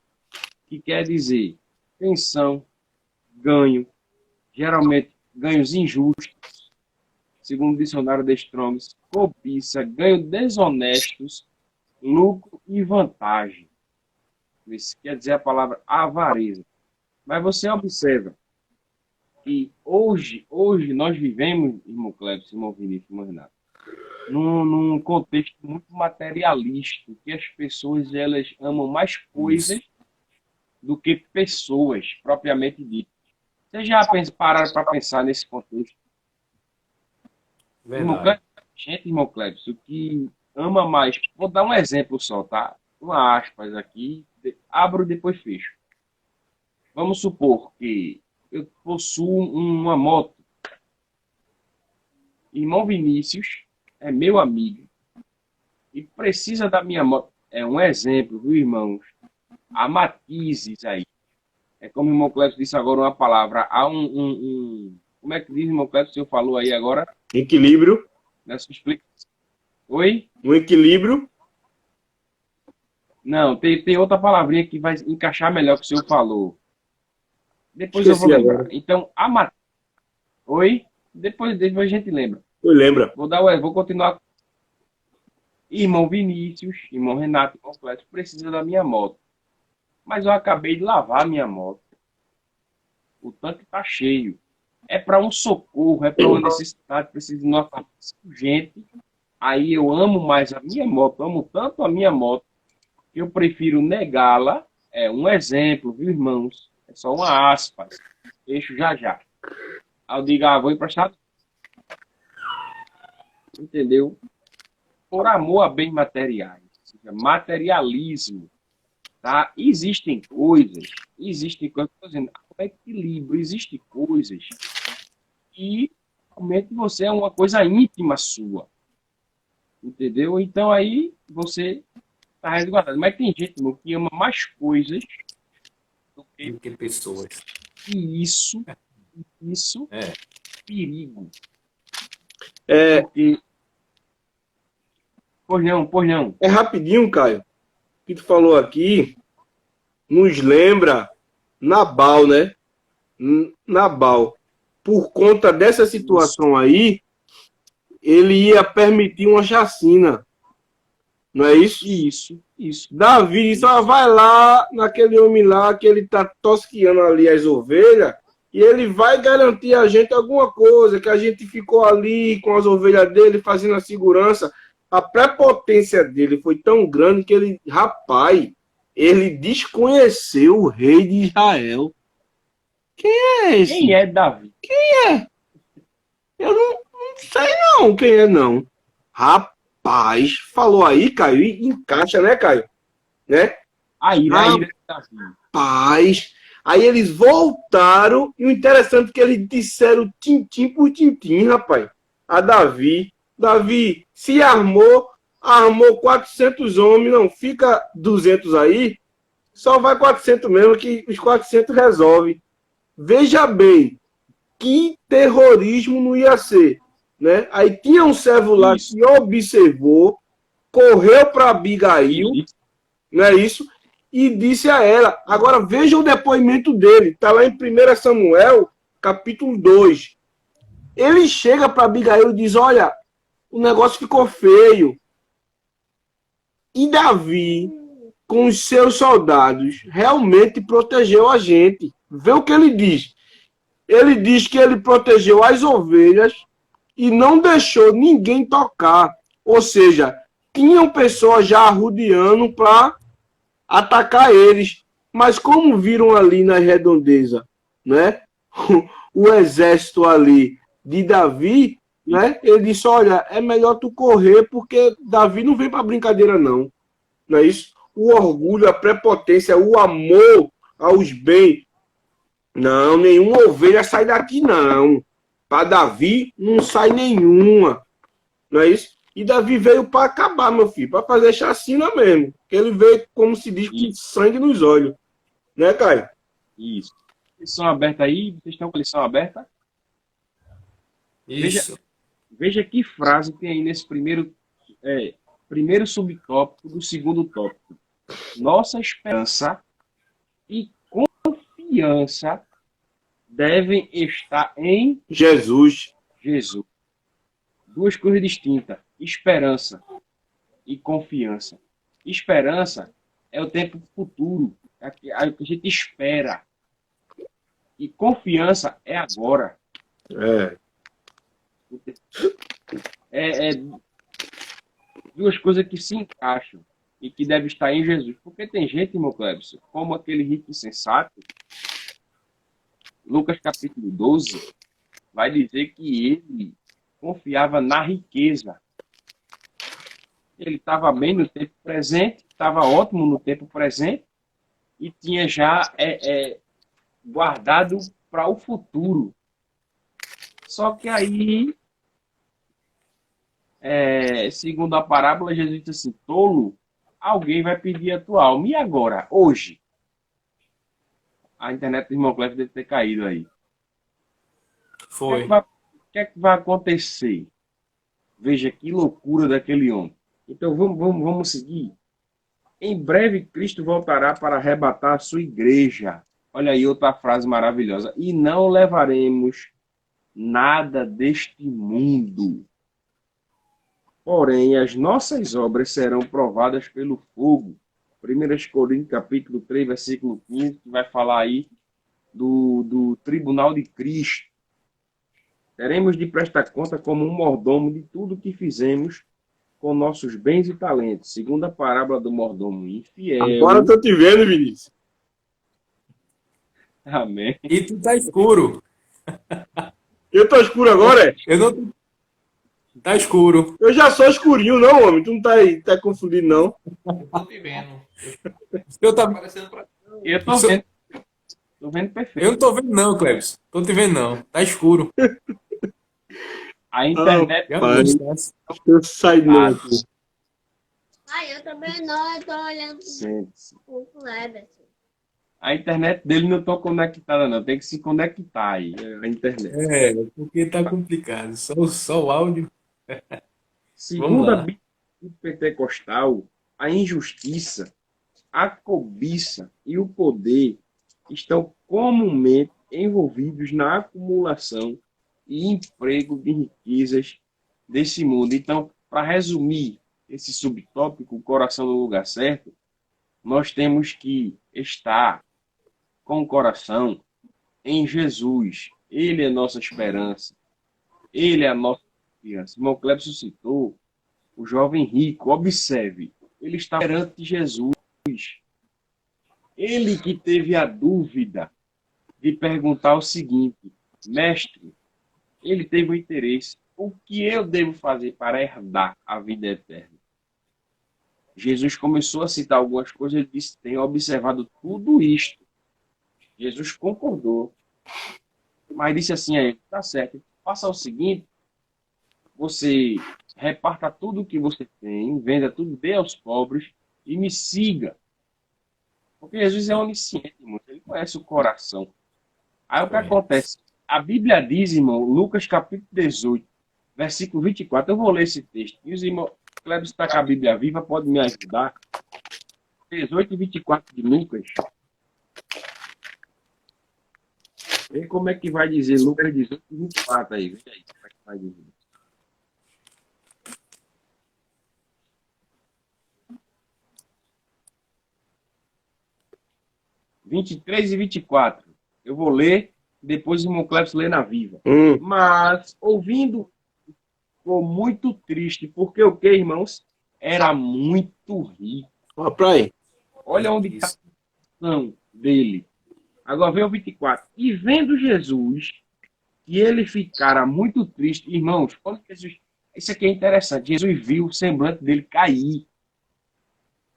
que quer dizer tensão, ganho, geralmente ganhos injustos, segundo o dicionário de Strong's, cobiça, ganho desonestos, lucro e vantagem. Isso quer dizer a palavra avareza. Mas você observa que hoje nós vivemos, irmão Cleber, irmão Vinícius, irmão Renato, num contexto muito materialista, que as pessoas elas amam mais coisas do que pessoas propriamente ditas. Vocês já pararam para pensar nesse contexto? Irmão verdade. Cleber, irmão Cleber, o que ama mais, vou dar um exemplo só, tá? Uma aspas aqui, abro e depois fecho. Vamos supor que eu possuo uma moto. Irmão Vinícius é meu amigo e precisa da minha moto. É um exemplo, viu, irmãos? Há matizes aí. É como o irmão Cleber disse agora uma palavra. Há como é que diz, irmão Cleber? O senhor falou aí agora? Equilíbrio, Nessa explicação. Oi? um equilíbrio. Não, tem outra palavrinha que vai encaixar melhor que o senhor falou. Depois eu vou Esqueci lembrar. agora. Então, Oi? Depois a gente lembra. Tu lembra? Vou continuar. Irmão Vinícius, irmão Renato, irmão Clécio, precisa da minha moto. Mas eu acabei de lavar a minha moto. O tanque está cheio. É para um socorro, é para uma necessidade, precisa de uma farmácia urgente. Aí eu amo mais a minha moto, amo tanto a minha moto, que eu prefiro negá-la. É um exemplo, viu, irmãos? É só uma aspas. Fecho já já. Aí eu digo, vou emprestar. Entendeu? Por amor a bens materiais. Ou seja, materialismo. Tá? Existem coisas, estou dizendo, há um equilíbrio, existem coisas que realmente você é uma coisa íntima sua. Entendeu? Então aí você está resguardado. Mas tem gente, irmão, que ama mais coisas do Do que pessoas. que isso É. perigo. É, Porque... Pois não. é rapidinho, Caio. O que tu falou aqui nos lembra Nabal, né? Nabal. Por conta dessa situação aí, ele ia permitir uma chacina. Não é isso? Isso. Davi disse, vai lá naquele homem lá que ele tá tosquiando ali as ovelhas e ele vai garantir a gente alguma coisa, que a gente ficou ali com as ovelhas dele fazendo a segurança. A prepotência dele foi tão grande que ele, ele desconheceu o rei de Israel. Quem é esse? Quem é Davi? Eu não sei não quem é não. Rapaz, falou aí, Caio, e encaixa, né, Caio? Né? A ira de Davi. Rapaz, aí eles voltaram e o interessante é que eles disseram tintim por tintim, rapaz, a Davi. Davi se armou 400 homens, não fica 200 aí, só vai 400 mesmo, que os 400 resolve. Veja bem, que terrorismo não ia ser, né? Aí tinha um servo lá Isso. que observou, correu para Abigail, não é isso? E disse a ela. Agora veja o depoimento dele, está lá em 1 Samuel, capítulo 2. Ele chega para Abigail e diz: olha, o negócio ficou feio. E Davi, com os seus soldados, realmente protegeu a gente. Vê o que ele diz. Ele diz que ele protegeu as ovelhas e não deixou ninguém tocar. Ou seja, tinham pessoas já arrodeando para atacar eles. Mas como viram ali na redondeza, né? O exército ali de Davi, né? Ele disse: olha, é melhor tu correr porque Davi não vem para brincadeira não. Não é isso? O orgulho, a prepotência, o amor aos bens. Não, nenhuma ovelha sai daqui não. Para Davi não sai nenhuma. Não é isso? E Davi veio para acabar, meu filho, para fazer chacina mesmo. Ele veio, como se diz, com sangue nos olhos. Né, Caio? Isso. Lição aberta aí, vocês estão com a lição aberta? Isso. Veja que frase tem aí nesse primeiro subtópico do segundo tópico. Nossa esperança e confiança devem estar em Jesus. Jesus. Duas coisas distintas. Esperança e confiança. Esperança é o tempo futuro. É o que a gente espera. E confiança é agora. É duas coisas que se encaixam e que devem estar em Jesus. Porque tem gente, irmão Clebson, como aquele rico insensato, Lucas capítulo 12, vai dizer que ele confiava na riqueza. Ele estava bem no tempo presente, estava ótimo no tempo presente e tinha já guardado para o futuro. Só que aí, segundo a parábola, Jesus disse assim: tolo, alguém vai pedir a tua alma. E agora? Hoje? A internet do irmão Cleber deve ter caído aí. Foi. O que é que vai acontecer? Veja que loucura daquele homem. Então vamos seguir. Em breve Cristo voltará para arrebatar a sua igreja. Olha aí outra frase maravilhosa. E não levaremos nada deste mundo. Porém, as nossas obras serão provadas pelo fogo. 1 Coríntios capítulo 3, versículo 15, que vai falar aí do tribunal de Cristo. Teremos de prestar conta como um mordomo de tudo que fizemos com nossos bens e talentos. Segundo a parábola do mordomo infiel. Agora eu tô te vendo, Vinícius. Amém. E tu tá escuro. Eu tô escuro agora, é? Eu não. Tá escuro. Eu já sou escurinho, não, homem. Tu não tá confundindo, não. Tô te vendo. Eu, Tá tá... aparecendo pra... Eu tô vendo. Tô vendo perfeito. eu não tô vendo, não, Cleves. Tô te vendo, não. Tá escuro. A internet. Eu saio não aqui. Ai, eu também não, eu tô olhando Sente-se. pro Cleberson. A internet dele não tá conectada, não. Tem que se conectar aí. A internet. Porque tá complicado. Só o áudio. Segundo a lá. Bíblia pentecostal, a injustiça, a cobiça e o poder estão comumente envolvidos na acumulação e emprego de riquezas desse mundo. Então, para resumir esse subtópico, o coração no lugar certo, nós temos que estar com o coração em Jesus. Ele é nossa esperança. Ele é a nossa confiança. Irmão Clebson citou o jovem rico. Observe, ele está perante Jesus. Ele que teve a dúvida de perguntar o seguinte: mestre, ele teve o interesse, o que eu devo fazer para herdar a vida eterna? Jesus começou a citar algumas coisas, ele disse: tenho observado tudo isto. Jesus concordou, mas disse assim a ele: tá certo, faça o seguinte, você reparta tudo o que você tem, venda tudo, dê aos pobres e me siga. Porque Jesus é onisciente, irmão. Ele conhece o coração. Aí o que acontece? A Bíblia diz, irmão, Lucas capítulo 18, versículo 24. Eu vou ler esse texto. E os irmãos, Cleber está com a Bíblia viva, pode me ajudar. 18 e 24 de Lucas. Vê como é que vai dizer Lucas 18 e 24 aí. Vê aí como é que vai dizer. Vinte e 23 e 24. Eu vou ler, depois o irmão Cleber lê na viva. Mas, ouvindo, ficou muito triste, porque o que, irmãos? Era muito rico. Ó, pra aí. Olha onde está a situação dele. Agora vem o 24. E vendo Jesus, que ele ficara muito triste, irmãos, quando Jesus. Isso aqui é interessante. Jesus viu o semblante dele cair.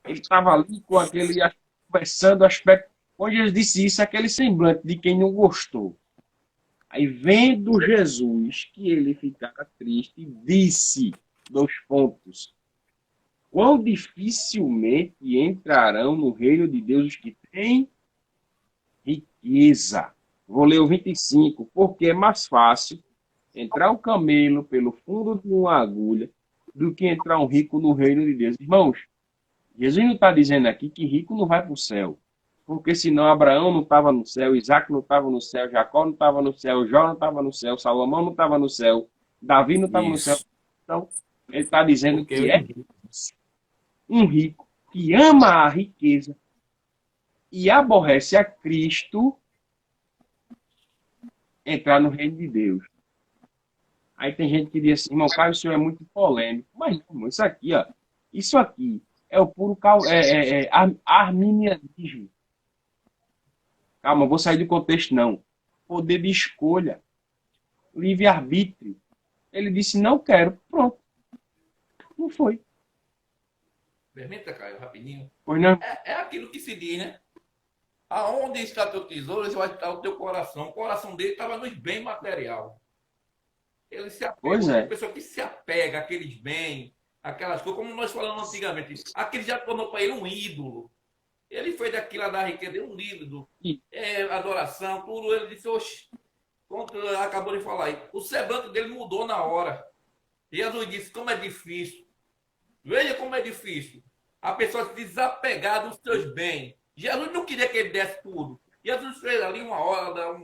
Ele estava ali com aquele, conversando, aspecto. Quando Jesus disse isso, aquele semblante de quem não gostou. Aí, vendo Jesus que ele ficara triste, disse, 2 pontos, quão dificilmente entrarão no reino de Deus os que têm riqueza. Vou ler o 25, porque é mais fácil entrar um camelo pelo fundo de uma agulha do que entrar um rico no reino de Deus. Irmãos, Jesus não está dizendo aqui que rico não vai para o céu. Porque senão Abraão não estava no céu, Isaac não estava no céu, Jacó não estava no céu, Jó não estava no céu, Salomão não estava no céu, Davi não estava no céu. Então, ele está dizendo que é um rico que ama a riqueza e aborrece a Cristo entrar no reino de Deus. Aí tem gente que diz assim, irmão Caio, o senhor é muito polêmico. Mas, irmão, isso aqui é o puro arminianismo. Calma, vou sair do contexto, não. Poder de escolha. Livre-arbítrio. Ele disse, não quero. Pronto. Não foi. Permita, Caio, rapidinho. Pois não? É aquilo que se diz, né? Aonde está teu tesouro, esse vai estar o teu coração. O coração dele estava nos bens material. Ele se apega. Pois é. A pessoa que se apega àqueles bens, aquelas coisas, como nós falamos antigamente, aquele já tornou para ele um ídolo. Ele fez daquilo da riqueza um ídolo. Adoração, tudo. Ele disse, oxe, quando acabou de falar aí, o semblante dele mudou na hora. Jesus disse, como é difícil. Veja como é difícil. A pessoa se desapegar dos seus bens. Jesus não queria que ele desse tudo. Jesus fez ali uma hora,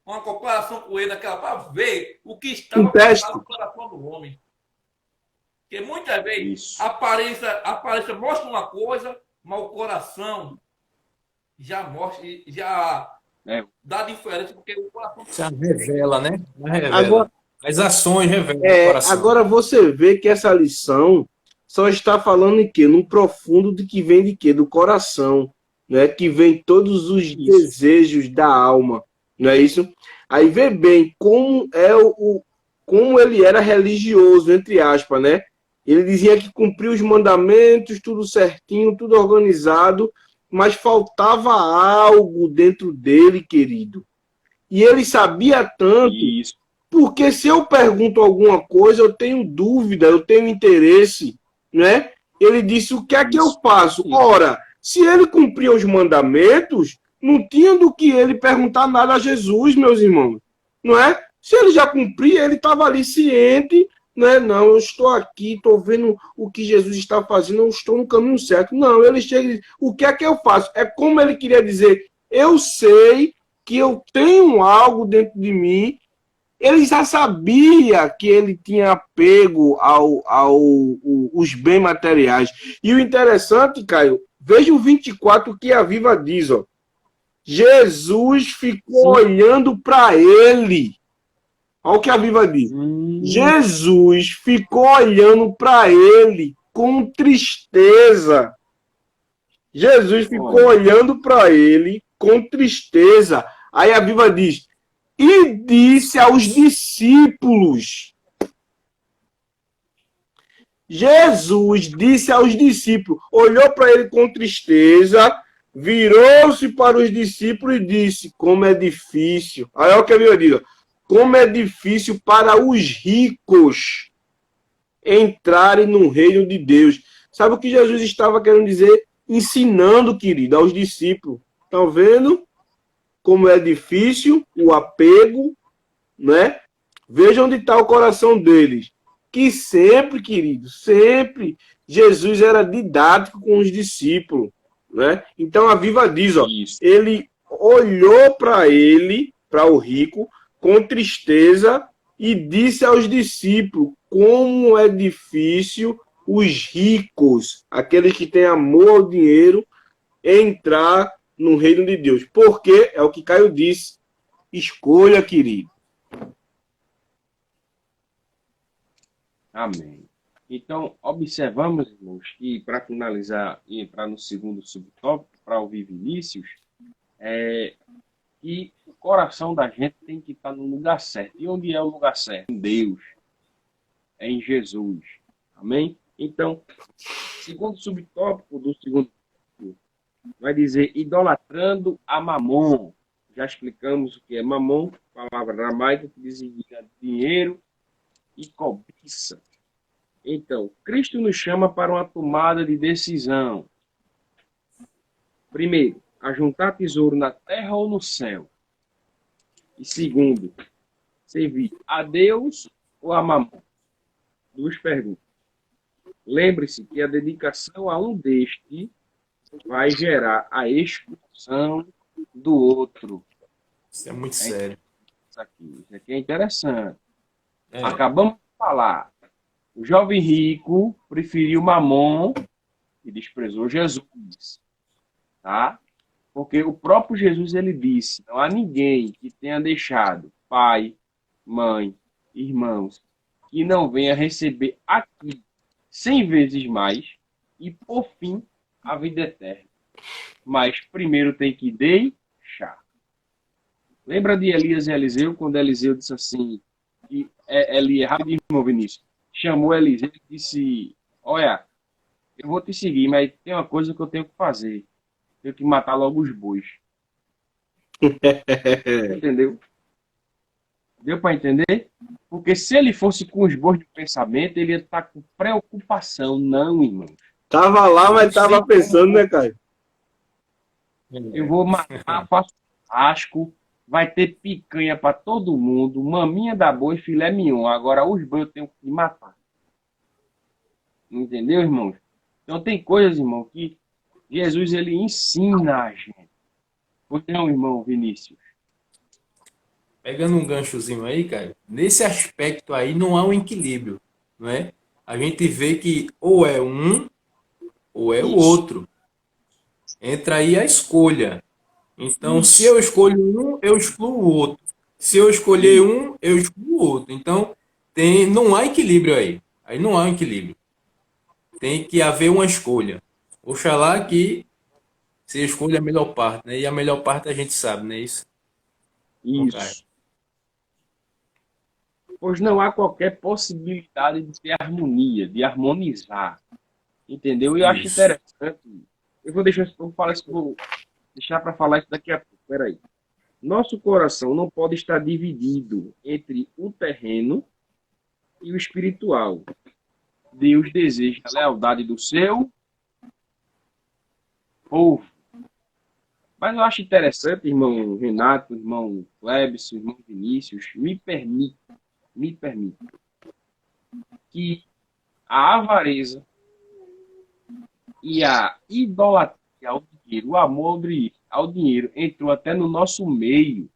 uma comparação com ele, naquela, para ver o que estava passando no coração do homem. Porque muitas vezes a aparência mostra uma coisa, mas o coração já mostra, já dá diferença, porque o coração já revela, né? Revela. Agora, as ações revelam o coração. Agora você vê que essa lição só está falando em quê? No profundo de que vem de quê? Do coração, né? Que vem todos os desejos da alma, não é isso? Aí vê bem como como ele era religioso, entre aspas, né? Ele dizia que cumpria os mandamentos, tudo certinho, tudo organizado, mas faltava algo dentro dele, querido. E ele sabia tanto, porque se eu pergunto alguma coisa, eu tenho dúvida, eu tenho interesse, né? Ele disse, o que é que eu faço? Ora, se ele cumpria os mandamentos, não tinha do que ele perguntar nada a Jesus, meus irmãos, não é? Se ele já cumpria, ele estava ali ciente, né? Não, eu estou aqui, estou vendo o que Jesus está fazendo, eu estou no caminho certo. Não, ele chega e diz, o que é que eu faço? É como ele queria dizer, eu sei que eu tenho algo dentro de mim. Ele já sabia que ele tinha apego aos bens materiais. E o interessante, Caio, veja o 24 que a Viva diz, ó. Jesus ficou olhando para ele. Olha o que a Viva diz. Jesus ficou olhando para ele com tristeza. Jesus ficou olhando para ele com tristeza. Aí a Viva diz, e disse aos discípulos. Jesus disse aos discípulos, olhou para ele com tristeza, virou-se para os discípulos e disse, como é difícil. Aí olha o que a Bíblia diz, como é difícil para os ricos entrarem no reino de Deus. Sabe o que Jesus estava querendo dizer? Ensinando, querido, aos discípulos. Estão vendo? como é difícil o apego, né? Veja onde está o coração deles. Que sempre, querido, sempre Jesus era didático com os discípulos, né? Então a Viva diz, ó, Isso. ele olhou para o rico, com tristeza e disse aos discípulos como é difícil os ricos, aqueles que têm amor ao dinheiro, entrar no reino de Deus. Porque, é o que Caio disse, escolha, querido. Amém. Então, observamos, irmãos, que para finalizar e entrar no segundo subtópico, para ouvir Vinícius, que o coração da gente tem que estar no lugar certo. E onde é o lugar certo? Em Deus. É em Jesus. Amém? Então, segundo subtópico do segundo tópico, vai dizer idolatrando a Mamon. Já explicamos o que é Mamon, palavra aramaica que designa dinheiro e cobiça. Então, Cristo nos chama para uma tomada de decisão. Primeiro, ajuntar tesouro na terra ou no céu. E segundo, servir a Deus ou a Mamon. Duas perguntas. Lembre-se que a dedicação a um deste vai gerar a expulsão do outro. Isso é muito sério. Isso aqui é interessante. É. Acabamos de falar. O jovem rico preferiu Mamon e desprezou Jesus. Tá? Porque o próprio Jesus ele disse: não há ninguém que tenha deixado pai, mãe, irmãos, que não venha receber aqui 100 vezes mais e, por fim, a vida eterna. Mas primeiro tem que deixar. Lembra de Elias e Eliseu, quando Eliseu disse assim, que Elias, rapidinho, Vinícius, chamou Eliseu e disse: olha, eu vou te seguir, mas tem uma coisa que eu tenho que fazer. Tenho que matar logo os bois. Entendeu? Deu para entender? Porque se ele fosse com os bois de pensamento, ele ia estar com preocupação. Não, irmão. Tava lá, mas tava pensando, né, Caio? Eu vou matar, faço churrasco, vai ter picanha para todo mundo, maminha da boi, filé mignon. Agora os bois eu tenho que matar. Entendeu, irmãos? Então tem coisas, irmão, que Jesus ele ensina a gente. Pois não, irmão Vinícius? Pegando um ganchozinho aí, cara, nesse aspecto aí não há um equilíbrio, não é? A gente vê que ou é um ou é o outro. Entra aí a escolha. Então, se eu escolho um, eu excluo o outro. Se eu escolher um, eu excluo o outro. Então, não há equilíbrio aí. Aí não há um equilíbrio. Tem que haver uma escolha. Oxalá que se escolha a melhor parte, né? E a melhor parte a gente sabe, não é isso? Isso. Pois não há qualquer possibilidade de ter harmonia, de harmonizar. Entendeu? E eu acho interessante. Eu vou deixar para falar isso daqui a pouco. Peraí. Nosso coração não pode estar dividido entre o terreno e o espiritual. Deus deseja a lealdade do seu povo. Mas eu acho interessante, irmão Renato, irmão Clebson, irmão Vinícius, me permite que a avareza e a idolatria ao dinheiro, o amor ao dinheiro entrou até no nosso meio.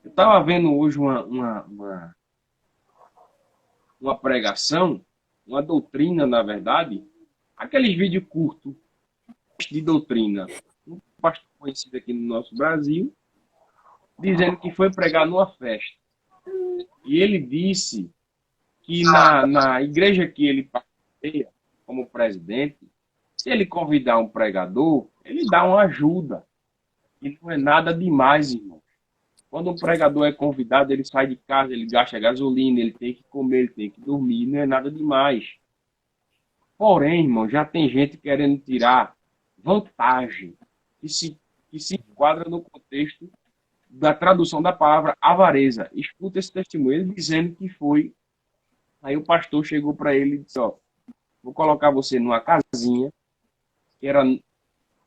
Eu estava vendo hoje uma pregação, uma doutrina, na verdade, aqueles vídeos curtos de doutrina. Um pastor conhecido aqui no nosso Brasil, dizendo que foi pregar numa festa. E ele disse que na igreja que ele participa como presidente, se ele convidar um pregador, ele dá uma ajuda. E não é nada demais, irmão. Quando um pregador é convidado, ele sai de casa, ele gasta gasolina, ele tem que comer, ele tem que dormir, não é nada demais. Porém, irmão, já tem gente querendo tirar vantagem que se enquadra no contexto da tradução da palavra avareza. Escuta esse testemunho, ele dizendo que foi. Aí o pastor chegou para ele e disse: ó, vou colocar você numa casinha, que era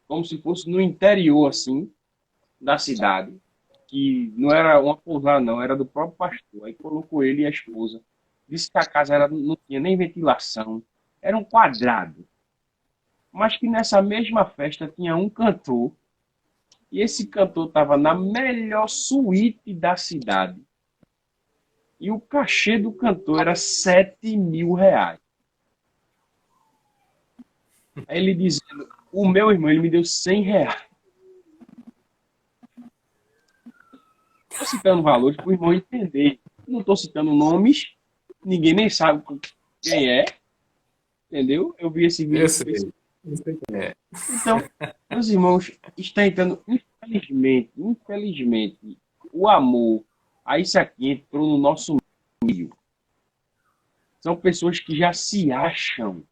como se fosse no interior, assim, da cidade, que não era uma pousada, não, era do próprio pastor. Aí colocou ele e a esposa. Disse que a casa não tinha nem ventilação, era um quadrado. Mas que nessa mesma festa tinha um cantor, e esse cantor estava na melhor suíte da cidade. E o cachê do cantor era R$ 7.000. Aí ele dizendo, o meu irmão, ele me deu R$ 100. Estou citando valores para o irmão entender. Não estou citando nomes, ninguém nem sabe quem é, entendeu? Eu vi esse vídeo. Eu sei. Eu sei quem é. Então, meus irmãos, está entrando, infelizmente, o amor, aí isso aqui entrou no nosso meio. São pessoas que já se acham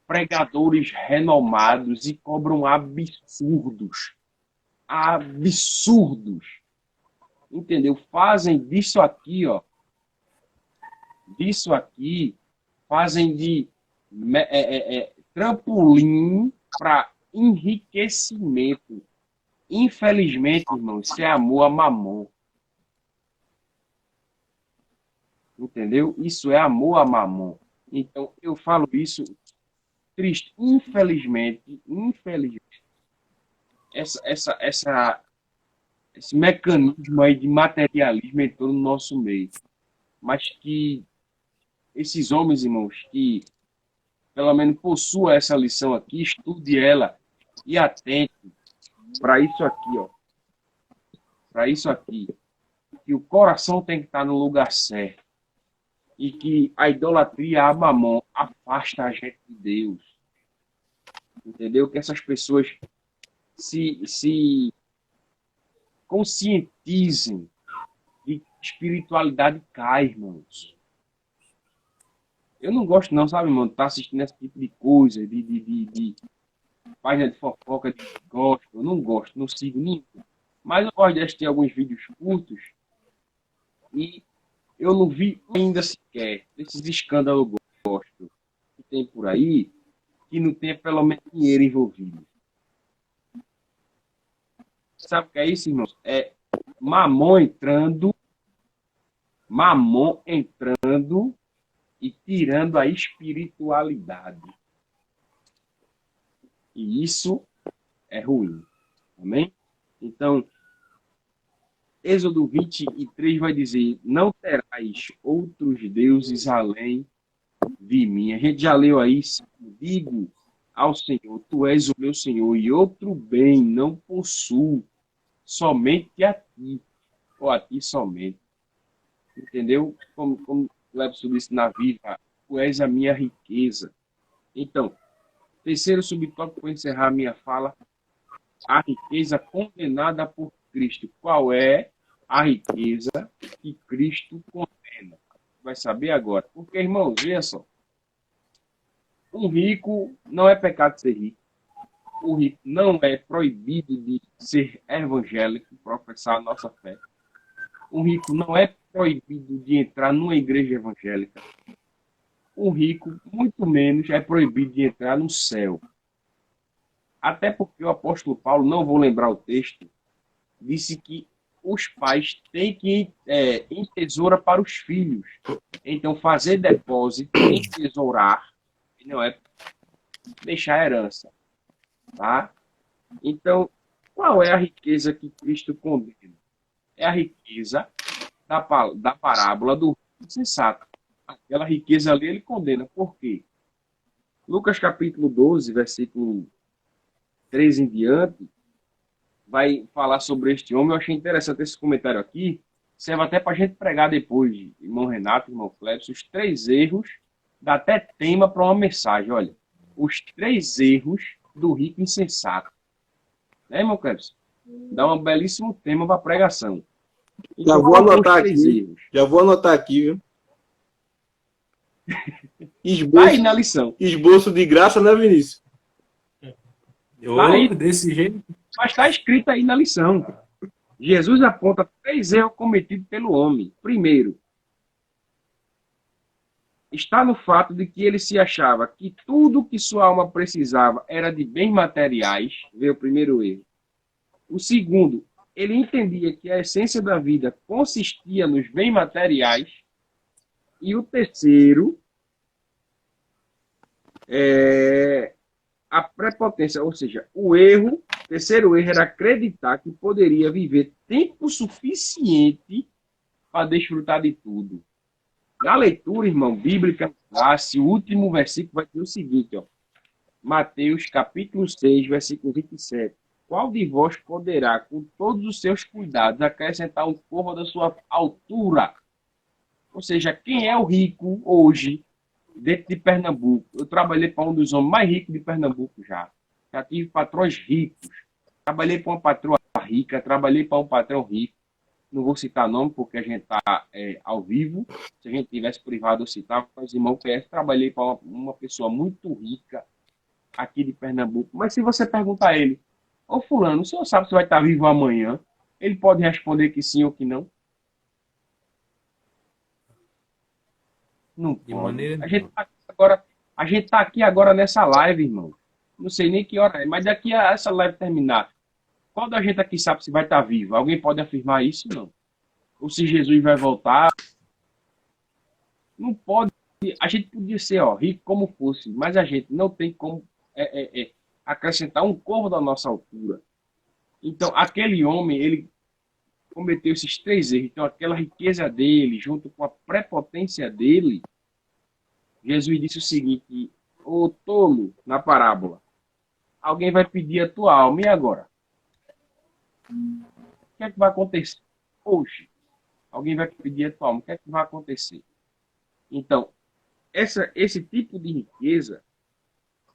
pregadores renomados e cobram absurdos. Absurdos. Entendeu? Fazem disso aqui, ó. Disso aqui, fazem de trampolim para enriquecimento. Infelizmente, irmão, isso é amor a mamon. Entendeu? Isso é amor a mamon. Então, eu falo isso triste. Infelizmente, esse mecanismo aí de materialismo entrou no nosso meio. Mas que esses homens, irmãos, que pelo menos possuam essa lição aqui, estude ela e atente para isso aqui, ó. Para isso aqui. Que o coração tem que estar no lugar certo. E que a idolatria a mamon afasta a gente de Deus. Entendeu? Que essas pessoas se conscientizem de que espiritualidade cai, irmãos. Eu não gosto não, sabe, irmão, de estar assistindo esse tipo de coisa, de página de fofoca, de gospel. Eu não gosto, não sigo nenhum. Mas eu gosto de assistir alguns vídeos curtos e eu não vi ainda sequer esses escândalos gospel que tem por aí, que não tenha pelo menos dinheiro envolvido. Sabe o que é isso, irmãos? É mamon entrando e tirando a espiritualidade. E isso é ruim. Amém? Então, Êxodo 23 vai dizer, não terás outros deuses além de mim. A gente já leu aí, digo ao Senhor, tu és o meu Senhor, e outro bem não possuo, somente a ti, ou a ti somente. Entendeu? Como o Clebson disse na Viva, tu és a minha riqueza. Então, terceiro subtópico para encerrar a minha fala, a riqueza condenada por Cristo. Qual é a riqueza que Cristo condena? Vai saber agora. Porque, irmãos, veja só. Um rico não é pecado ser rico. O rico não é proibido de ser evangélico, professar a nossa fé. Um rico não é proibido de entrar numa igreja evangélica. Um rico, muito menos, é proibido de entrar no céu. Até porque o apóstolo Paulo, não vou lembrar o texto, disse que os pais têm que entesourar para os filhos. Então, fazer depósito, entesourar, não é deixar herança. Tá? Então, qual é a riqueza que Cristo condena? É a riqueza da parábola do insensato. Aquela riqueza ali ele condena. Por quê? Lucas capítulo 12, versículo 3 em diante, vai falar sobre este homem. Eu achei interessante esse comentário aqui. Serve até para a gente pregar depois, irmão Renato, irmão Clebson, os 3 erros, dá até tema para uma mensagem. Olha, os 3 erros do rico insensato. Né, irmão Clebson? Dá um belíssimo tema para pregação. Então, Já vou anotar aqui. Erros? Já vou anotar aqui, viu? Tá aí na lição. Esboço de graça, né, Vinícius? Eu, desse jeito. Mas está escrito aí na lição. Jesus aponta 3 erros cometidos pelo homem. Primeiro, está no fato de que ele se achava que tudo que sua alma precisava era de bens materiais. Veio o primeiro erro. O segundo, ele entendia que a essência da vida consistia nos bens materiais. E o terceiro, a prepotência, ou seja, o terceiro erro era acreditar que poderia viver tempo suficiente para desfrutar de tudo. Na leitura, irmão, bíblica, o último versículo vai ter o seguinte, ó. Mateus capítulo 6, versículo 27. Qual de vós poderá, com todos os seus cuidados, acrescentar um côvado da sua altura? Ou seja, quem é o rico hoje, dentro de Pernambuco? Eu trabalhei para um dos homens mais ricos de Pernambuco já. Já tive patrões ricos. Trabalhei para uma patroa rica, trabalhei para um patrão rico. Não vou citar nome, porque a gente está ao vivo. Se a gente tivesse privado, eu citava. Mas, irmão, trabalhei para uma pessoa muito rica aqui de Pernambuco. Mas se você perguntar a ele, ô fulano, o senhor sabe se vai estar vivo amanhã? Ele pode responder que sim ou que não. Não De pode. maneira A gente está aqui agora nessa live, irmão. Não sei nem que hora é, mas daqui a essa live terminar, qual da gente aqui sabe se vai estar vivo? Alguém pode afirmar isso? Não. Ou se Jesus vai voltar? Não pode. A gente podia ser rico como fosse, mas a gente não tem como acrescentar um côvado da nossa altura. Então, aquele homem, ele cometeu esses 3 erros. Então, aquela riqueza dele, junto com a prepotência dele, Jesus disse o seguinte, ô tolo, na parábola, alguém vai pedir a tua alma, e agora? O que é que vai acontecer? Hoje, alguém vai pedir a tua alma, o que é que vai acontecer? Então, esse tipo de riqueza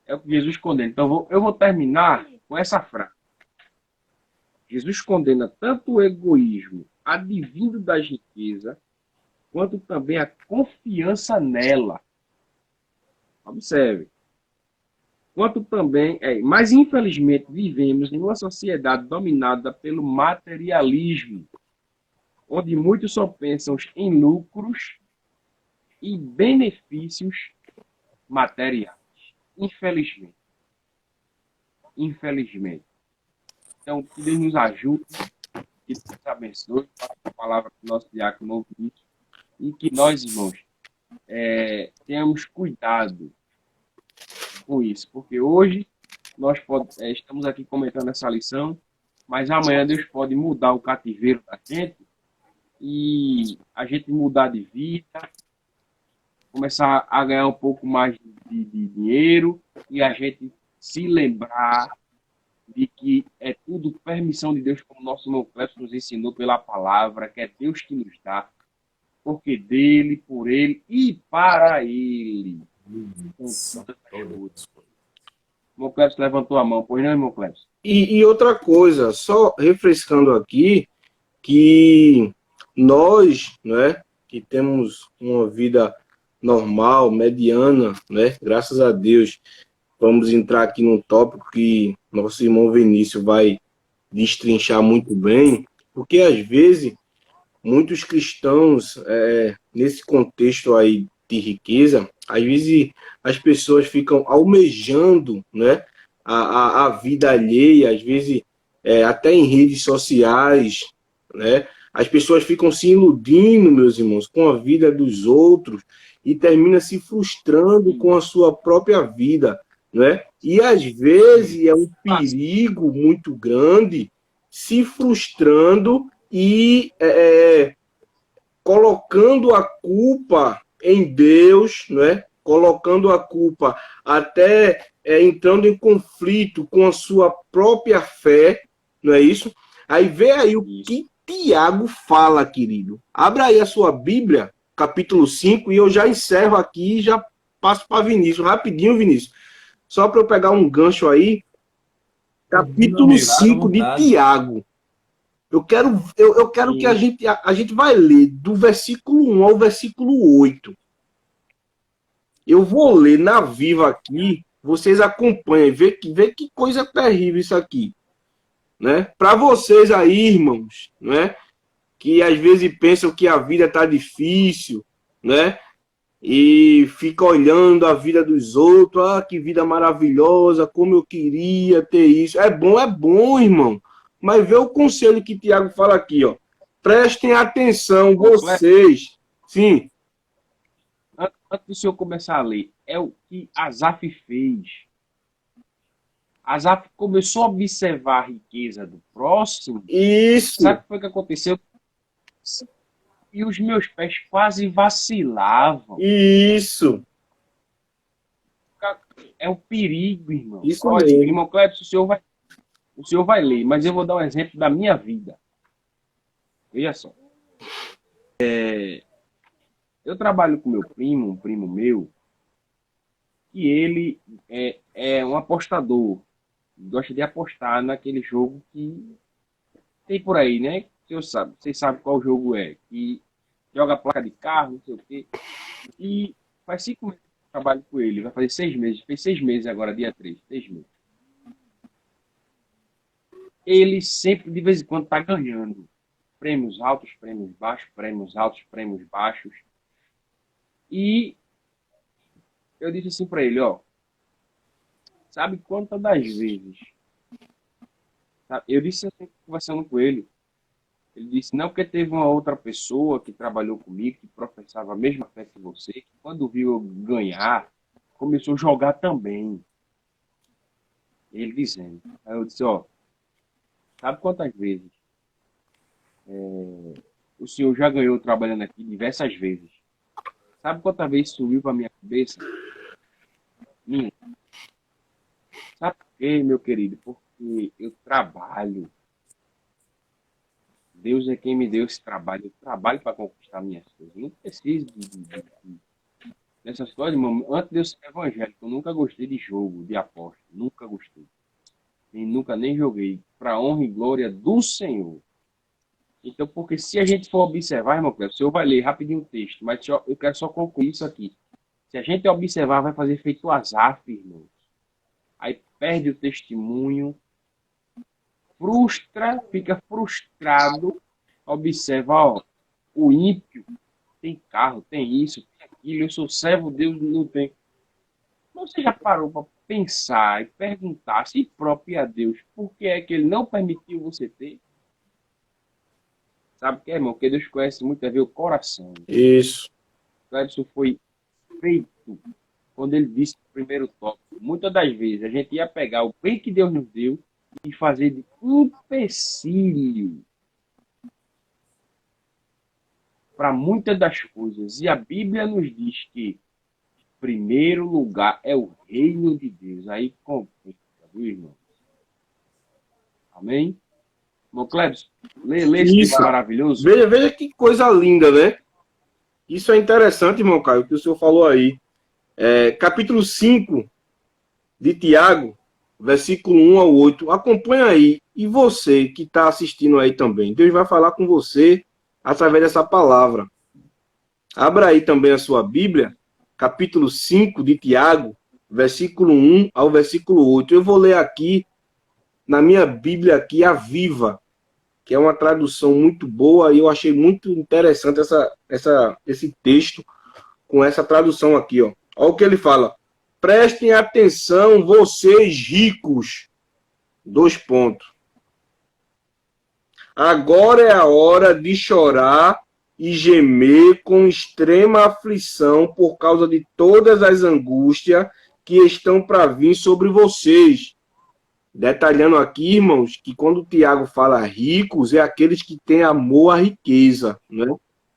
é o que Jesus condena. Então, eu vou terminar com essa frase. Jesus condena tanto o egoísmo advindo das riquezas, quanto também a confiança nela. Observe. Quanto também, mas infelizmente vivemos em uma sociedade dominada pelo materialismo, onde muitos só pensam em lucros e benefícios materiais. Infelizmente. Infelizmente. Então, que Deus nos ajude, que Deus nos abençoe, faça a palavra do nosso diácono ouve isso, e que nós, irmãos, tenhamos cuidado com isso, porque hoje nós estamos aqui comentando essa lição, mas amanhã Deus pode mudar o cativeiro da gente e a gente mudar de vida, começar a ganhar um pouco mais de dinheiro e a gente se lembrar de que é tudo permissão de Deus, como o nosso irmão Cleber nos ensinou pela palavra, que é Deus que nos dá, porque dele, por ele e para ele. O irmão Cleber levantou a mão, pois não, irmão Cleber? E outra coisa, só refrescando aqui, que nós, né, que temos uma vida normal, mediana, né, graças a Deus, vamos entrar aqui num tópico que nosso irmão Vinícius vai destrinchar muito bem, porque às vezes muitos cristãos, nesse contexto aí de riqueza, às vezes as pessoas ficam almejando, né, a vida alheia, às vezes até em redes sociais, né, as pessoas ficam se iludindo, meus irmãos, com a vida dos outros e termina se frustrando com a sua própria vida, né? E às vezes é um perigo muito grande se frustrando e colocando a culpa em Deus, né? Colocando a culpa até entrando em conflito com a sua própria fé, não é isso? Aí vê aí o que Tiago fala, querido. Abra aí a sua Bíblia, capítulo 5, e eu já encerro aqui e já passo para Vinícius, rapidinho, Vinícius. Só para eu pegar um gancho aí, capítulo 5 de Tiago. Eu quero que a gente vai ler do versículo 1 ao versículo 8. Eu vou ler na viva aqui, vocês acompanhem, vê que coisa terrível isso aqui. Né? Para vocês aí, irmãos, né, que às vezes pensam que a vida está difícil, né? E fica olhando a vida dos outros, que vida maravilhosa, como eu queria ter isso. É bom, irmão. Mas vê o conselho que Tiago fala aqui, ó. Prestem atenção, vocês. Sim. Antes do senhor começar a ler, é o que Asaf fez. Asaf começou a observar a riqueza do próximo. Isso. Sabe o que foi que aconteceu? E os meus pés quase vacilavam. Isso. É o perigo, irmão. Isso Olha, mesmo. irmão Cleber, o senhor vai ler, mas eu vou dar um exemplo da minha vida. Veja só. Eu trabalho com meu primo, um primo meu, e ele é um apostador. Gosta de apostar naquele jogo que tem por aí, né? Vocês sabem qual jogo é. Que joga placa de carro, não sei o quê. E faz 5 meses que eu trabalho com ele. Vai fazer 6 meses. Fez 6 meses agora, dia 3. 6 meses. Ele sempre, de vez em quando, tá ganhando. Prêmios altos, prêmios baixos, prêmios altos, prêmios baixos. E eu disse assim para ele, ó. Sabe quantas das vezes? Sabe? Eu disse assim, conversando com ele. Ele disse, não, porque teve uma outra pessoa que trabalhou comigo, que professava a mesma fé que você, que quando viu eu ganhar, começou a jogar também. Ele dizendo. Aí eu disse, ó, sabe quantas vezes o senhor já ganhou trabalhando aqui diversas vezes? Sabe quantas vezes subiu para minha cabeça? Minha. Sabe por quê, meu querido? Porque eu trabalho. Deus é quem me deu esse trabalho. Eu trabalho para conquistar minhas coisas. Eu não preciso dessas coisas, irmão. Antes de eu ser evangélico, eu nunca gostei de jogo, de aposta. Nunca gostei. E nunca nem joguei. Para honra e glória do Senhor. Então, porque se a gente for observar, irmão, o senhor vai ler rapidinho o texto, mas eu quero só concluir isso aqui. Se a gente observar, vai fazer feito o Asaf, irmãos. Aí perde o testemunho, frustra, fica frustrado, observa, ó, o ímpio tem carro, tem isso, tem aquilo, eu sou servo, Deus não tem. Mas você já parou para pensar e perguntar a si próprio a Deus por que é que ele não permitiu você ter? Sabe o que é, irmão? Porque Deus conhece muito a ver o coração. Isso. Isso foi feito quando ele disse no primeiro tópico. Muitas das vezes a gente ia pegar o bem que Deus nos deu e fazer de empecilho para muitas das coisas. E a Bíblia nos diz que primeiro lugar é o reino de Deus. Aí complica, viu, irmão? Amém? Irmão Cleber, lê esse texto maravilhoso. Veja que coisa linda, né? Isso é interessante, irmão Caio, o que o senhor falou aí. Capítulo 5 de Tiago, versículo 1 ao 8. Acompanha aí. E você que está assistindo aí também. Deus vai falar com você através dessa palavra. Abra aí também a sua Bíblia, capítulo 5 de Tiago, versículo 1 ao versículo 8. Eu vou ler aqui, na minha Bíblia aqui, a Viva, que é uma tradução muito boa, e eu achei muito interessante esse texto com essa tradução aqui, ó. Olha o que ele fala. Prestem atenção, vocês ricos. 2 pontos. Agora é a hora de chorar e gemer com extrema aflição por causa de todas as angústias que estão para vir sobre vocês. Detalhando aqui, irmãos, que quando o Tiago fala ricos, é aqueles que têm amor à riqueza, né?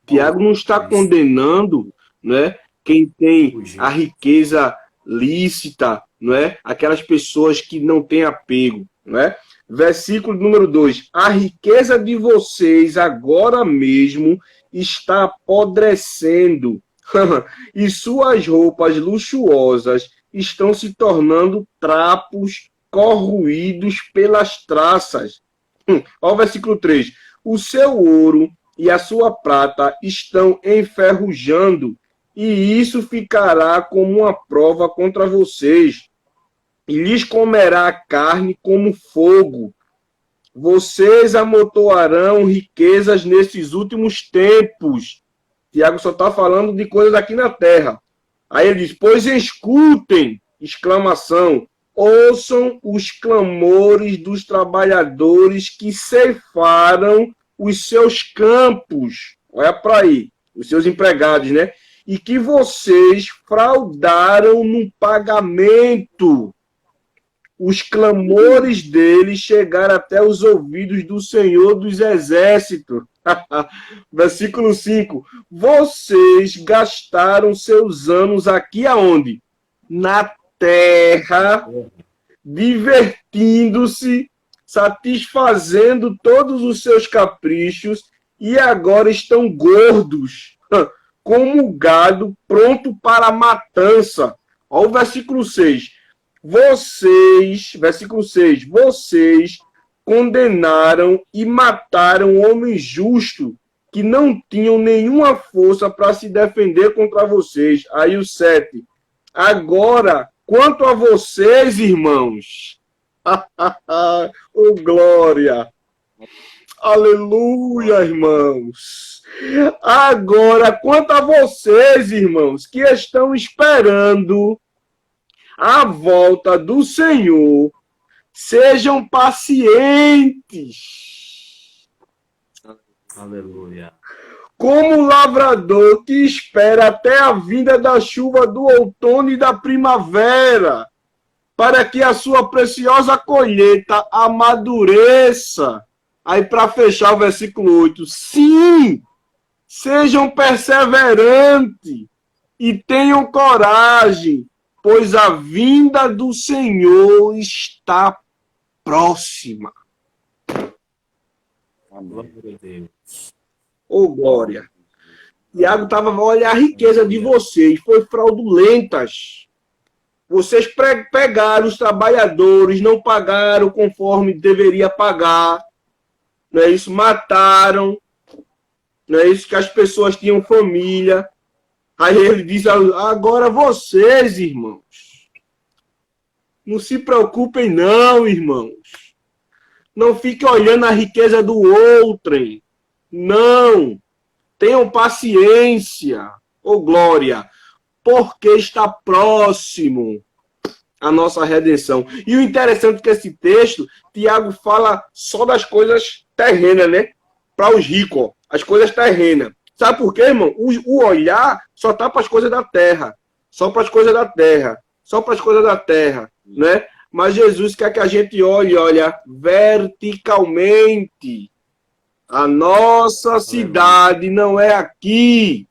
Tiago não está condenando, né, quem tem a riqueza lícita, não é? Aquelas pessoas que não têm apego, não é? Versículo número 2. A riqueza de vocês agora mesmo está apodrecendo e suas roupas luxuosas estão se tornando trapos corroídos pelas traças. Olha o versículo 3. O seu ouro e a sua prata estão enferrujando, e isso ficará como uma prova contra vocês, e lhes comerá a carne como fogo. Vocês amontoarão riquezas nesses últimos tempos. Tiago só está falando de coisas aqui na terra. Aí ele diz, pois escutem, exclamação, ouçam os clamores dos trabalhadores que ceifaram os seus campos. Olha para aí, os seus empregados, né? E que vocês fraudaram no pagamento. Os clamores deles chegaram até os ouvidos do Senhor dos Exércitos. Versículo 5. Vocês gastaram seus anos aqui aonde? Na terra, divertindo-se, satisfazendo todos os seus caprichos, e agora estão gordos, como gado pronto para a matança. Olha o versículo 6. Versículo 6, vocês condenaram e mataram homens justos que não tinham nenhuma força para se defender contra vocês. Aí o 7. Agora, quanto a vocês, irmãos, oh glória, aleluia, irmãos. Agora, quanto a vocês, irmãos, que estão esperando a volta do Senhor, sejam pacientes. Aleluia. Como o lavrador que espera até a vinda da chuva do outono e da primavera, para que a sua preciosa colheita amadureça. Aí, para fechar o versículo 8, sim, sejam perseverantes e tenham coragem, pois a vinda do Senhor está próxima. Glória a Deus. Ô, glória. Tiago estava, olha, a riqueza de vocês foi fraudulentas. Vocês pegaram os trabalhadores, não pagaram conforme deveria pagar. Não é isso? Mataram. Não é isso? Que as pessoas tinham família. Aí ele diz, agora vocês, irmãos, não se preocupem não, irmãos. Não fiquem olhando a riqueza do outrem. Não. Tenham paciência, ô glória, porque está próximo a nossa redenção. E o interessante é que esse texto, Tiago fala só das coisas terrenas, né? Para os ricos, ó, as coisas terrenas. Sabe por quê, irmão? O olhar só tá para as coisas da terra. Só para as coisas da terra. Só para as coisas da terra, né? Mas Jesus quer que a gente olha verticalmente. A nossa cidade não é aqui.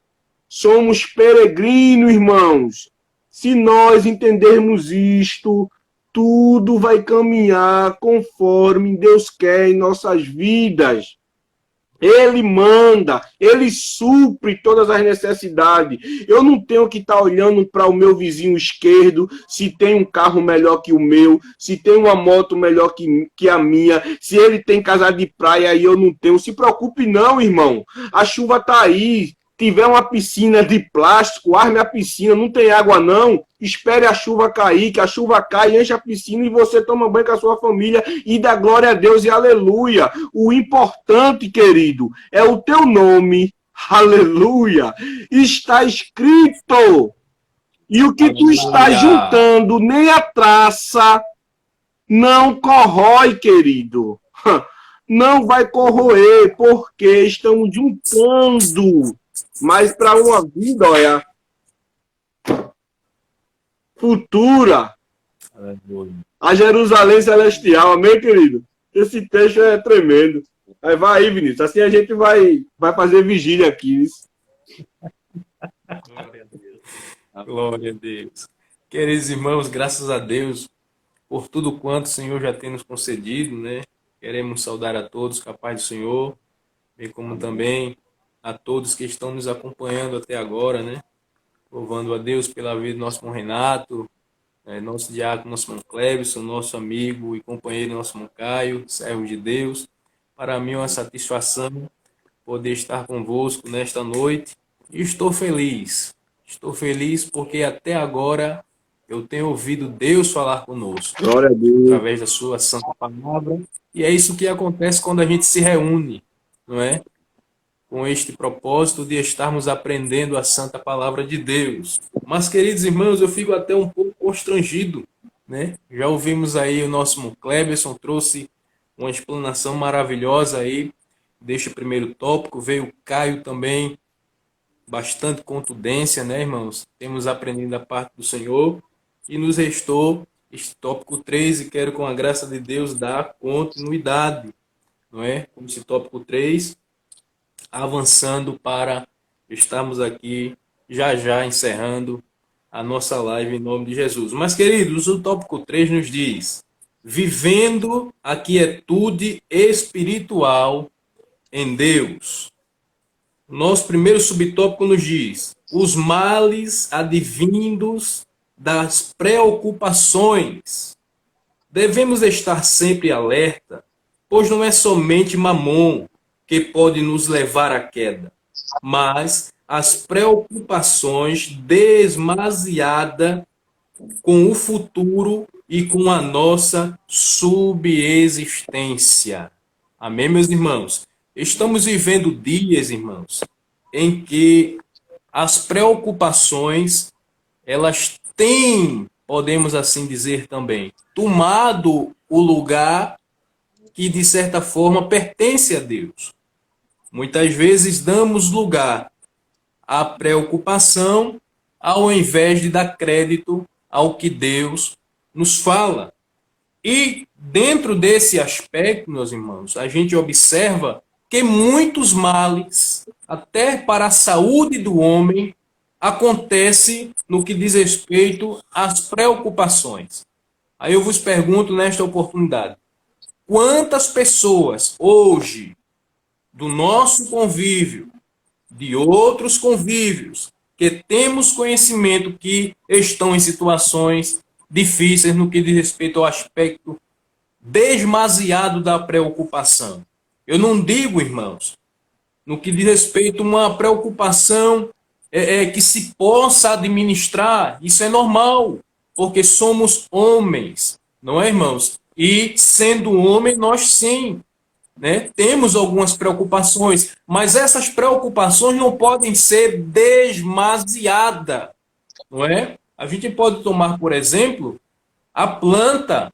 Somos peregrinos, irmãos. Se nós entendermos isto, tudo vai caminhar conforme Deus quer em nossas vidas. Ele manda, ele supre todas as necessidades. Eu não tenho que estar olhando para o meu vizinho esquerdo, se tem um carro melhor que o meu, se tem uma moto melhor que a minha, se ele tem casa de praia e eu não tenho. Se preocupe não, irmão. A chuva está aí. Tiver uma piscina de plástico, arme a piscina, não tem água não, espere a chuva cair, que a chuva cai, enche a piscina e você toma banho com a sua família e dá glória a Deus e aleluia. O importante, querido, é o teu nome, aleluia, está escrito. E o que tu está juntando, nem a traça, não corrói, querido. Não vai corroer, porque estamos juntando. Mas para uma vida, olha, futura, a Jerusalém Celestial, amém, querido? Esse texto é tremendo. Aí vai aí, Vinícius, assim a gente vai fazer vigília aqui. Glória a Deus. Glória a Deus. Queridos irmãos, graças a Deus por tudo quanto o Senhor já tem nos concedido, né? Queremos saudar a todos, com a paz do Senhor, bem como também a todos que estão nos acompanhando até agora, né? Louvando a Deus pela vida do nosso irmão Renato, nosso diácono, nosso irmão Clebson, nosso amigo e companheiro, nosso irmão Caio, servo de Deus. Para mim é uma satisfação poder estar convosco nesta noite. E estou feliz porque até agora eu tenho ouvido Deus falar conosco. Glória a Deus. Através da sua santa palavra. E é isso que acontece quando a gente se reúne, não é? Com este propósito de estarmos aprendendo a santa palavra de Deus. Mas, queridos irmãos, eu fico até um pouco constrangido né? Já ouvimos aí o nosso irmão Cleberson, trouxe uma explanação maravilhosa aí deste primeiro tópico. Veio o Caio também, bastante contundência, né, irmãos? Temos aprendido da parte do Senhor e nos restou este tópico 3 e quero, com a graça de Deus, dar continuidade, não é? Como esse tópico 3, avançando para estarmos aqui já já encerrando a nossa live em nome de Jesus. Mas, queridos, o tópico 3 nos diz: vivendo a quietude espiritual em Deus. Nosso primeiro subtópico nos diz: os males advindos das preocupações. Devemos estar sempre alerta, pois não é somente Mamon que pode nos levar à queda, mas as preocupações demasiadas com o futuro e com a nossa subsistência. Amém, meus irmãos? Estamos vivendo dias, irmãos, em que as preocupações, elas têm, podemos assim dizer também, tomado o lugar que, de certa forma, pertence a Deus. Muitas vezes damos lugar à preocupação ao invés de dar crédito ao que Deus nos fala. E dentro desse aspecto, meus irmãos, a gente observa que muitos males, até para a saúde do homem, acontece no que diz respeito às preocupações. Aí eu vos pergunto nesta oportunidade: quantas pessoas hoje, do nosso convívio, de outros convívios, que temos conhecimento que estão em situações difíceis no que diz respeito ao aspecto demasiado da preocupação? Eu não digo, irmãos, no que diz respeito a uma preocupação que se possa administrar. Isso é normal, porque somos homens, não é, irmãos? E sendo homem, nós sim, né, temos algumas preocupações, mas essas preocupações não podem ser demasiadas, não é? A gente pode tomar, por exemplo, a planta,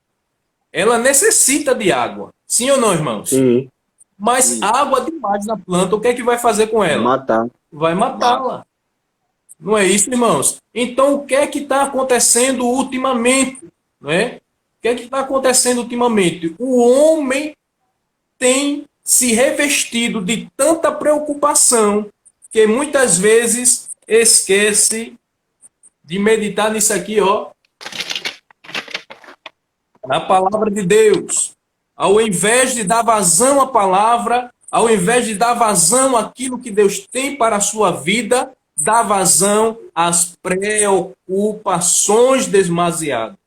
ela necessita de água, sim ou não, irmãos? Sim. Mas água demais na planta, o que é que vai fazer com ela? Matar. Vai matá-la. Não é isso, irmãos? Então, o que é que está acontecendo ultimamente? Não é? O que é que está acontecendo ultimamente? O homem tem se revestido de tanta preocupação que muitas vezes esquece de meditar nisso aqui, ó, na palavra de Deus. Ao invés de dar vazão à palavra, ao invés de dar vazão àquilo que Deus tem para a sua vida, dá vazão às preocupações demasiadas.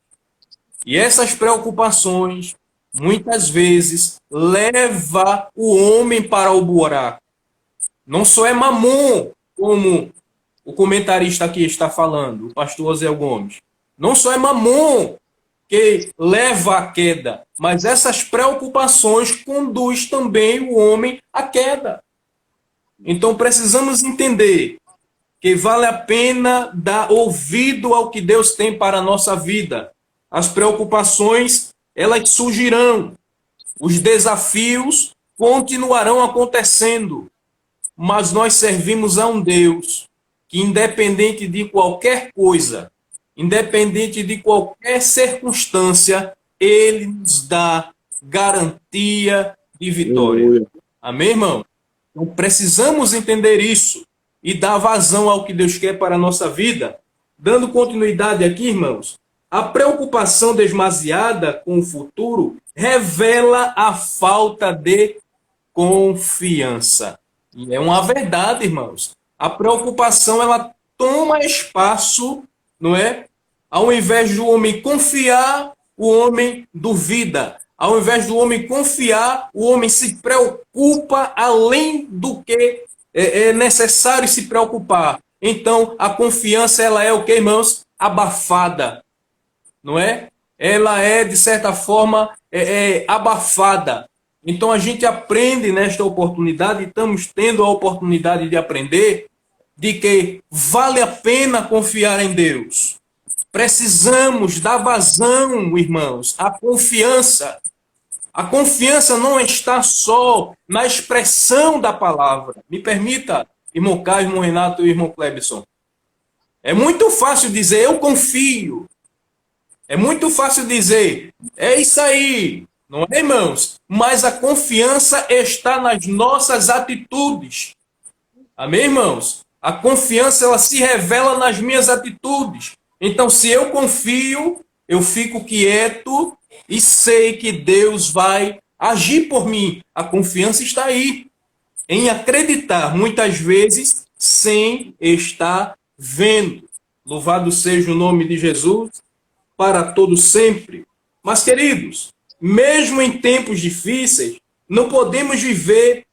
E essas preocupações, muitas vezes, levam o homem para o buraco. Não só é Mamon, como o comentarista aqui está falando, o pastor Oséias Gomes. Não só é Mamon que leva à queda, mas essas preocupações conduzem também o homem à queda. Então precisamos entender que vale a pena dar ouvido ao que Deus tem para a nossa vida. As preocupações, elas surgirão. Os desafios continuarão acontecendo. Mas nós servimos a um Deus que, independente de qualquer coisa, independente de qualquer circunstância, Ele nos dá garantia de vitória. Amém, irmão? Então precisamos entender isso e dar vazão ao que Deus quer para a nossa vida. Dando continuidade aqui, irmãos, a preocupação demasiada com o futuro revela a falta de confiança. E é uma verdade, irmãos. A preocupação, ela toma espaço, não é? Ao invés do homem confiar, o homem duvida. Ao invés do homem confiar, o homem se preocupa além do que é necessário se preocupar. Então, a confiança, ela é o que, irmãos? Abafada. Não é? Ela é, de certa forma, abafada. Então, a gente aprende nesta oportunidade, e estamos tendo a oportunidade de aprender, de que vale a pena confiar em Deus. precisamos dar vazão, irmãos, à confiança. A confiança não está só na expressão da palavra. Me permita, irmão Caio, irmão Renato e irmão Clebson. É muito fácil dizer, eu confio. É muito fácil dizer, é isso aí. Não é, irmãos? Mas a confiança está nas nossas atitudes. Amém, irmãos? A confiança, ela se revela nas minhas atitudes. Então, se eu confio, eu fico quieto e sei que Deus vai agir por mim. A confiança está aí, em acreditar, muitas vezes, sem estar vendo. Louvado seja o nome de Jesus, para todo sempre. Mas, queridos, mesmo em tempos difíceis, não podemos viver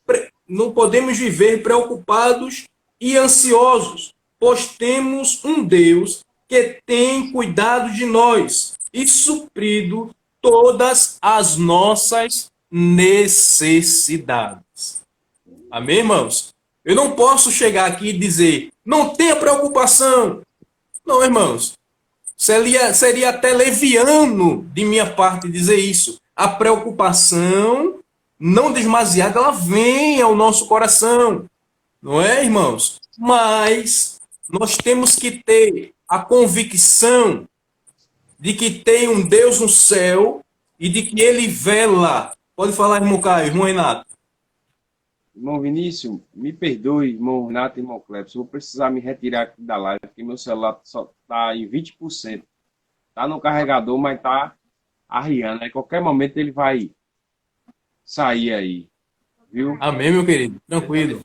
preocupados e ansiosos, pois temos um Deus que tem cuidado de nós e suprido todas as nossas necessidades. Amém, irmãos? Eu não posso chegar aqui e dizer, não tenha preocupação. Não, irmãos. Seria até leviano de minha parte dizer isso. A preocupação não demasiada, ela vem ao nosso coração. Não é, irmãos? Mas nós temos que ter a convicção de que tem um Deus no céu e de que ele vela. Pode falar, irmão Caio, irmão Renato. Irmão Vinícius, me perdoe, irmão Renato e irmão Clebson. Vou precisar me retirar aqui da live, porque meu celular só está em 20%. Está no carregador, mas está arriando. Em qualquer momento ele vai sair aí. Viu? Amém, meu querido. Tranquilo.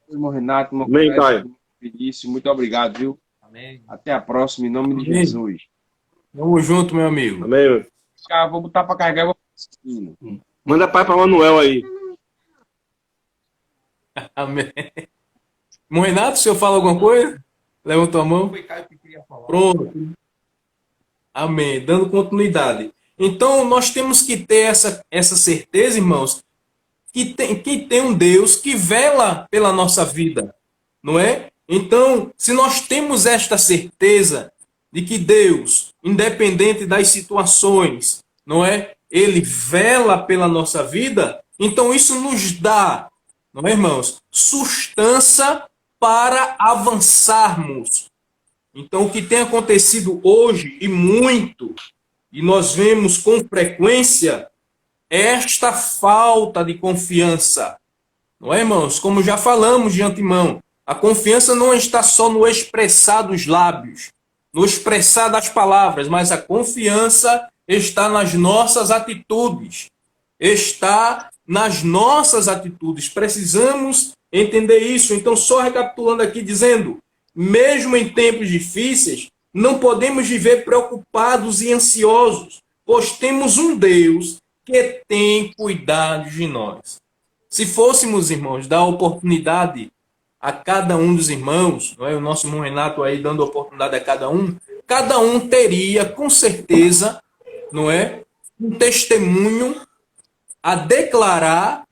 Irmão Renato, irmão Amém, Clebson, Caio. irmão Vinícius, muito obrigado, viu? Amém. Até a próxima, em nome de Amém. Jesus. Tamo junto, meu amigo. Amém, meu. Vou botar para carregar e vou assistindo. Manda pai para Manuel aí. Amém. Irmão Renato, o senhor fala alguma coisa? Levantou a mão. Foi Caio que queria falar. Pronto. Amém. Dando continuidade. Então, nós temos que ter essa certeza, irmãos, que tem um Deus que vela pela nossa vida, não é? Então, se nós temos esta certeza de que Deus, independente das situações, não é? Ele vela pela nossa vida, então isso nos dá, não é, irmãos? Sustância para avançarmos. Então, o que tem acontecido hoje, e muito, e nós vemos com frequência, é esta falta de confiança. Não é, irmãos? Como já falamos de antemão, a confiança não está só no expressar dos lábios, no expressar das palavras, mas a confiança está nas nossas atitudes. Está nas nossas atitudes. Precisamos entender isso. Então, só recapitulando aqui, dizendo, mesmo em tempos difíceis, não podemos viver preocupados e ansiosos, pois temos um Deus que tem cuidado de nós. Se fôssemos, irmãos, dar oportunidade a cada um dos irmãos, não é? O nosso irmão Renato aí dando oportunidade a cada um teria, com certeza, não é? Um testemunho a declarar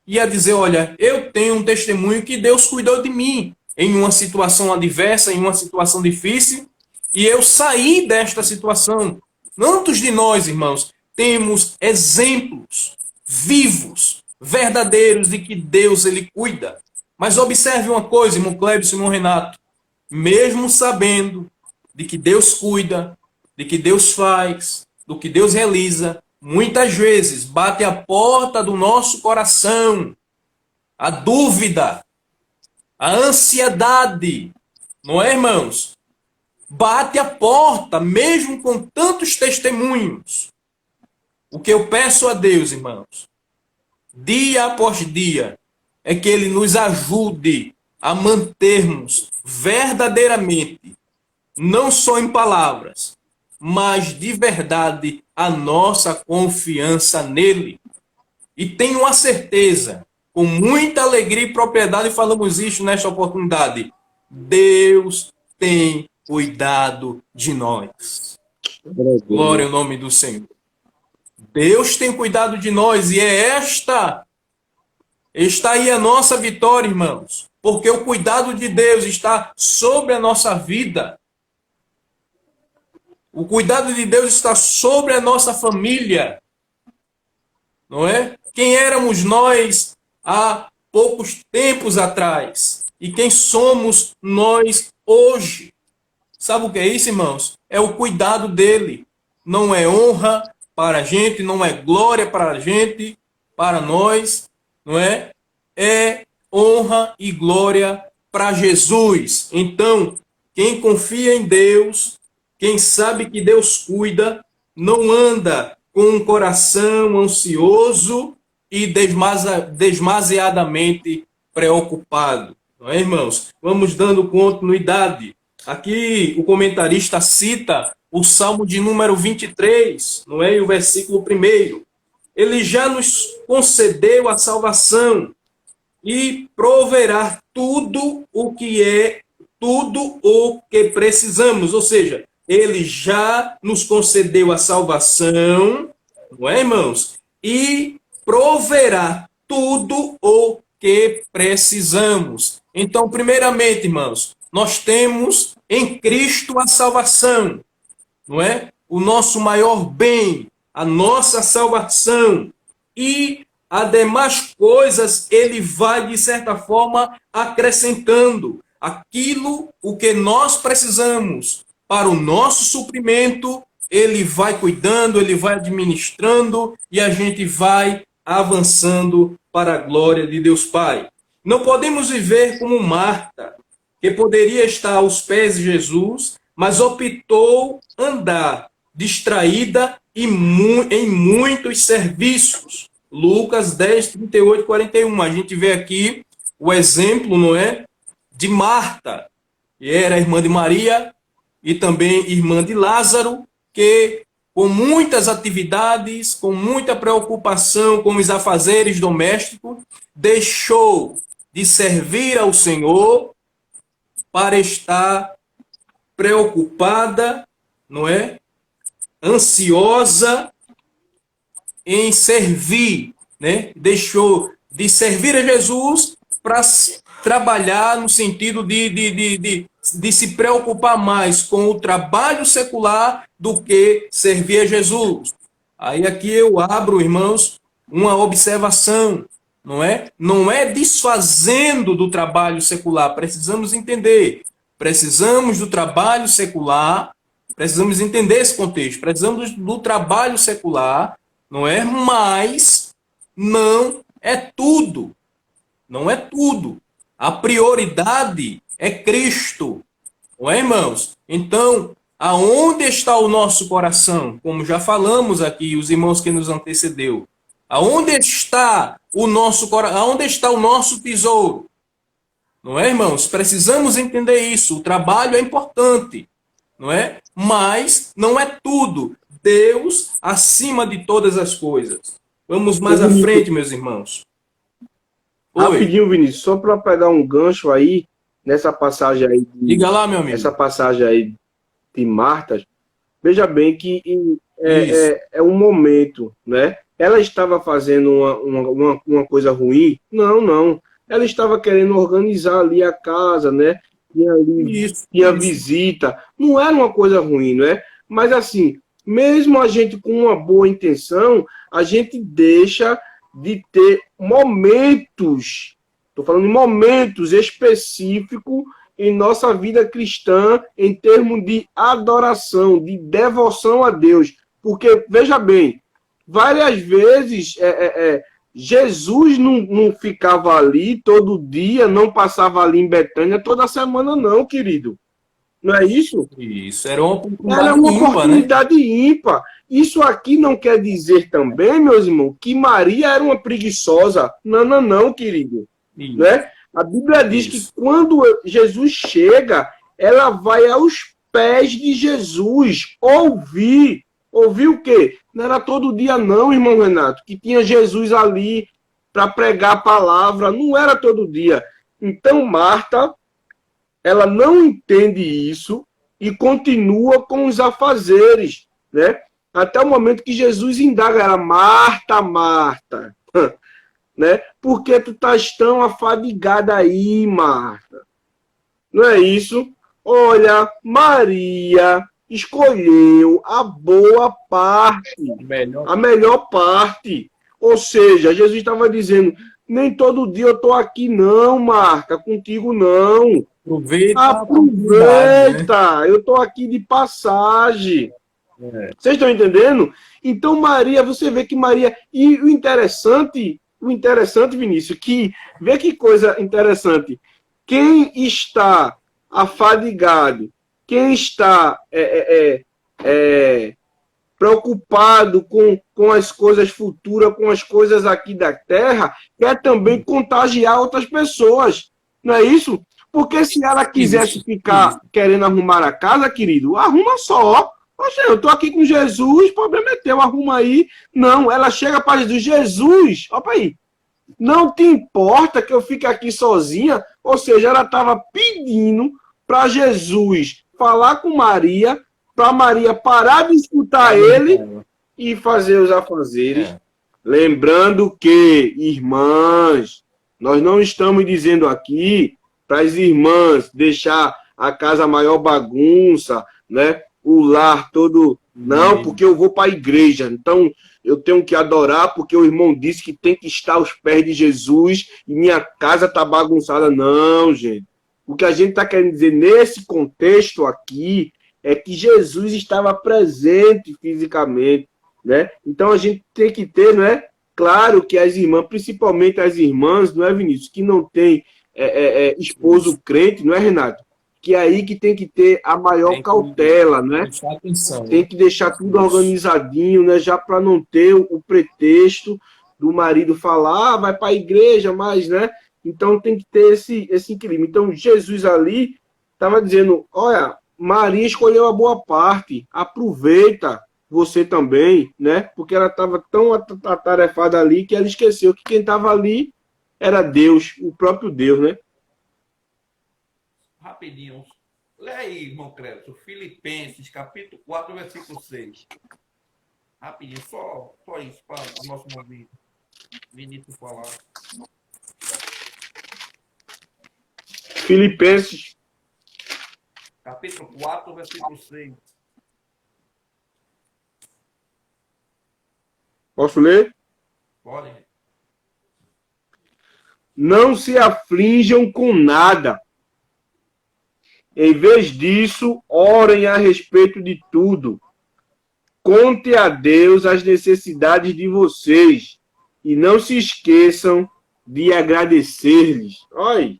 e a dizer, olha, eu tenho um testemunho que Deus cuidou de mim em uma situação adversa, em uma situação difícil, e eu saí desta situação. Quantos de nós, irmãos, temos exemplos vivos, verdadeiros de que Deus ele cuida? Mas observe uma coisa, irmão Clebson e irmão Renato, mesmo sabendo de que Deus cuida, de que Deus faz, do que Deus realiza, muitas vezes bate a porta do nosso coração a dúvida, a ansiedade, não é, irmãos? Bate a porta, mesmo com tantos testemunhos. O que eu peço a Deus, irmãos, dia após dia, é que Ele nos ajude a mantermos verdadeiramente, não só em palavras, mas de verdade, a nossa confiança nele. E tenho a certeza, com muita alegria e propriedade, falamos isso nesta oportunidade, Deus tem cuidado de nós. Glória ao nome do Senhor. Deus tem cuidado de nós e está aí a nossa vitória, irmãos, porque o cuidado de Deus está sobre a nossa vida. O cuidado de Deus está sobre a nossa família. Não é? Quem éramos nós há poucos tempos atrás? E quem somos nós hoje? Sabe o que é isso, irmãos? É o cuidado dele. Não é honra para a gente, não é glória para a gente, para nós, não é? É honra e glória para Jesus. Então, quem confia em Deus, quem sabe que Deus cuida, não anda com um coração ansioso e demasiadamente preocupado. Não é, irmãos? Vamos dando continuidade. Aqui o comentarista cita o Salmo de número 23, não é? E o versículo 1. Ele já nos concedeu a salvação e proverá tudo o que precisamos. Ou seja, ele já nos concedeu a salvação, não é, irmãos? E proverá tudo o que precisamos. Então, primeiramente, irmãos, nós temos em Cristo a salvação, não é? O nosso maior bem, a nossa salvação. E as demais coisas ele vai, de certa forma, acrescentando aquilo o que nós precisamos para o nosso suprimento. Ele vai cuidando, ele vai administrando e a gente vai avançando para a glória de Deus Pai. Não podemos viver como Marta, que poderia estar aos pés de Jesus, mas optou andar distraída em muitos serviços. Lucas 10, 38, 41. A gente vê aqui o exemplo, não é, de Marta, que era irmã de Maria e também irmã de Lázaro, que com muitas atividades, com muita preocupação com os afazeres domésticos, deixou de servir ao Senhor para estar preocupada, não é? Ansiosa em servir, né? Deixou de servir a Jesus para trabalhar no sentido de se preocupar mais com o trabalho secular do que servir a Jesus. Aí aqui eu abro, irmãos, uma observação, não é? Não é desfazendo do trabalho secular, precisamos entender. Precisamos do trabalho secular, precisamos entender esse contexto, precisamos do trabalho secular, não é? Mas não é tudo. Não é tudo. A prioridade é Cristo. Não é, irmãos? Então, aonde está o nosso coração? Como já falamos aqui, os irmãos que nos antecedeu. Aonde está o nosso coração? Aonde está o nosso tesouro? Não é, irmãos? Precisamos entender isso. O trabalho é importante, não é? Mas não é tudo. Deus acima de todas as coisas. Vamos mais à frente, meus irmãos. Oi. Rapidinho, Vinícius, só para pegar um gancho aí, nessa passagem aí. Diga lá, meu amigo. Essa passagem aí de Marta, veja bem que é um momento, né? Ela estava fazendo uma coisa ruim? Não. Ela estava querendo organizar ali a casa, né? Tinha visita. Não era uma coisa ruim, não é? Mas assim, mesmo a gente com uma boa intenção, a gente deixa de ter momentos, estou falando de momentos específicos em nossa vida cristã, em termos de adoração, de devoção a Deus. Porque, veja bem, várias vezes Jesus não ficava ali todo dia, não passava ali em Betânia toda semana, não, querido. Não é isso? Isso, era uma oportunidade ímpar. Isso aqui não quer dizer também, meus irmãos, que Maria era uma preguiçosa. Não, querido. Né? A Bíblia diz que quando Jesus chega, ela vai aos pés de Jesus ouvir. Ouvir o quê? Não era todo dia não, irmão Renato, que tinha Jesus ali para pregar a palavra. Não era todo dia. Então, Marta, ela não entende isso e continua com os afazeres, né? Até o momento que Jesus indaga ela, Marta, Marta, né? Por que tu estás tão afadigada aí, Marta? Não é isso? Olha, Maria escolheu a boa parte, Melhor. a melhor parte. Ou seja, Jesus estava dizendo, nem todo dia eu estou aqui não, Marta, contigo não. Aproveita a oportunidade, né? Aproveita, eu estou aqui de passagem. É. Vocês estão entendendo? Então Maria, você vê que Maria... E o interessante, Vinícius, que vê que coisa interessante. Quem está afadigado, quem está preocupado com as coisas futuras, com as coisas aqui da terra, quer também contagiar outras pessoas. Não é isso? Porque se ela quisesse ficar querendo arrumar a casa, querido, arruma só. Poxa, eu estou aqui com Jesus, o problema é teu, arruma aí. Não, ela chega para Jesus, Jesus, opa aí, não te importa que eu fique aqui sozinha? Ou seja, ela estava pedindo para Jesus falar com Maria, para Maria parar de escutar ele e fazer os afazeres. É. Lembrando que, irmãs, nós não estamos dizendo aqui para as irmãs deixar a casa maior bagunça, né? O lar todo. Não, porque eu vou para a igreja. Então, eu tenho que adorar porque o irmão disse que tem que estar aos pés de Jesus e minha casa está bagunçada. Não, gente. O que a gente está querendo dizer nesse contexto aqui é que Jesus estava presente fisicamente, né? Então, a gente tem que ter, não é? Claro que as irmãs, principalmente as irmãs, não é, Vinícius, que não tem esposo crente, não é, Renato? Que é aí que tem que ter a maior cautela, né? Atenção, Tem que deixar tudo organizadinho, né? Já para não ter o pretexto do marido falar, vai para a igreja, mas, né? Então tem que ter esse equilíbrio. Então Jesus ali estava dizendo, olha, Maria escolheu a boa parte, aproveita você também, né? Porque ela estava tão atarefada ali que ela esqueceu que quem estava ali era Deus, o próprio Deus, né? Rapidinho. Lê aí, irmão Clécio, Filipenses, capítulo 4, versículo 6. Rapidinho, só isso para o nosso momento. Vinícius falar. Filipenses, Capítulo 4, versículo 6. posso ler? Pode. Não se aflinjam com nada. Em vez disso, orem a respeito de tudo. Conte a Deus as necessidades de vocês e não se esqueçam de agradecer-lhes. Olha.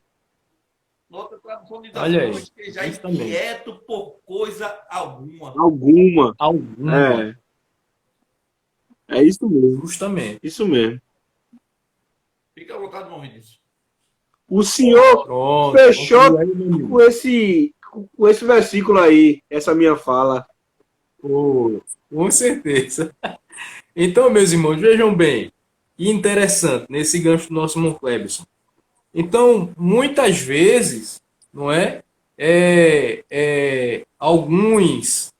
Outra tradução diz Olha aí, assim, esteja isso também. inquieto por coisa alguma. Alguma. Alguma. É isso mesmo. Justamente. Isso mesmo. Fica à vontade, irmão Vinícius. O Senhor Pronto. fechou Aí, meu amigo. com esse versículo aí, essa minha fala. Pô, com certeza. Então, meus irmãos, vejam bem. Que interessante, nesse gancho do nosso irmão Clebson. Então, muitas vezes, não é? Alguns,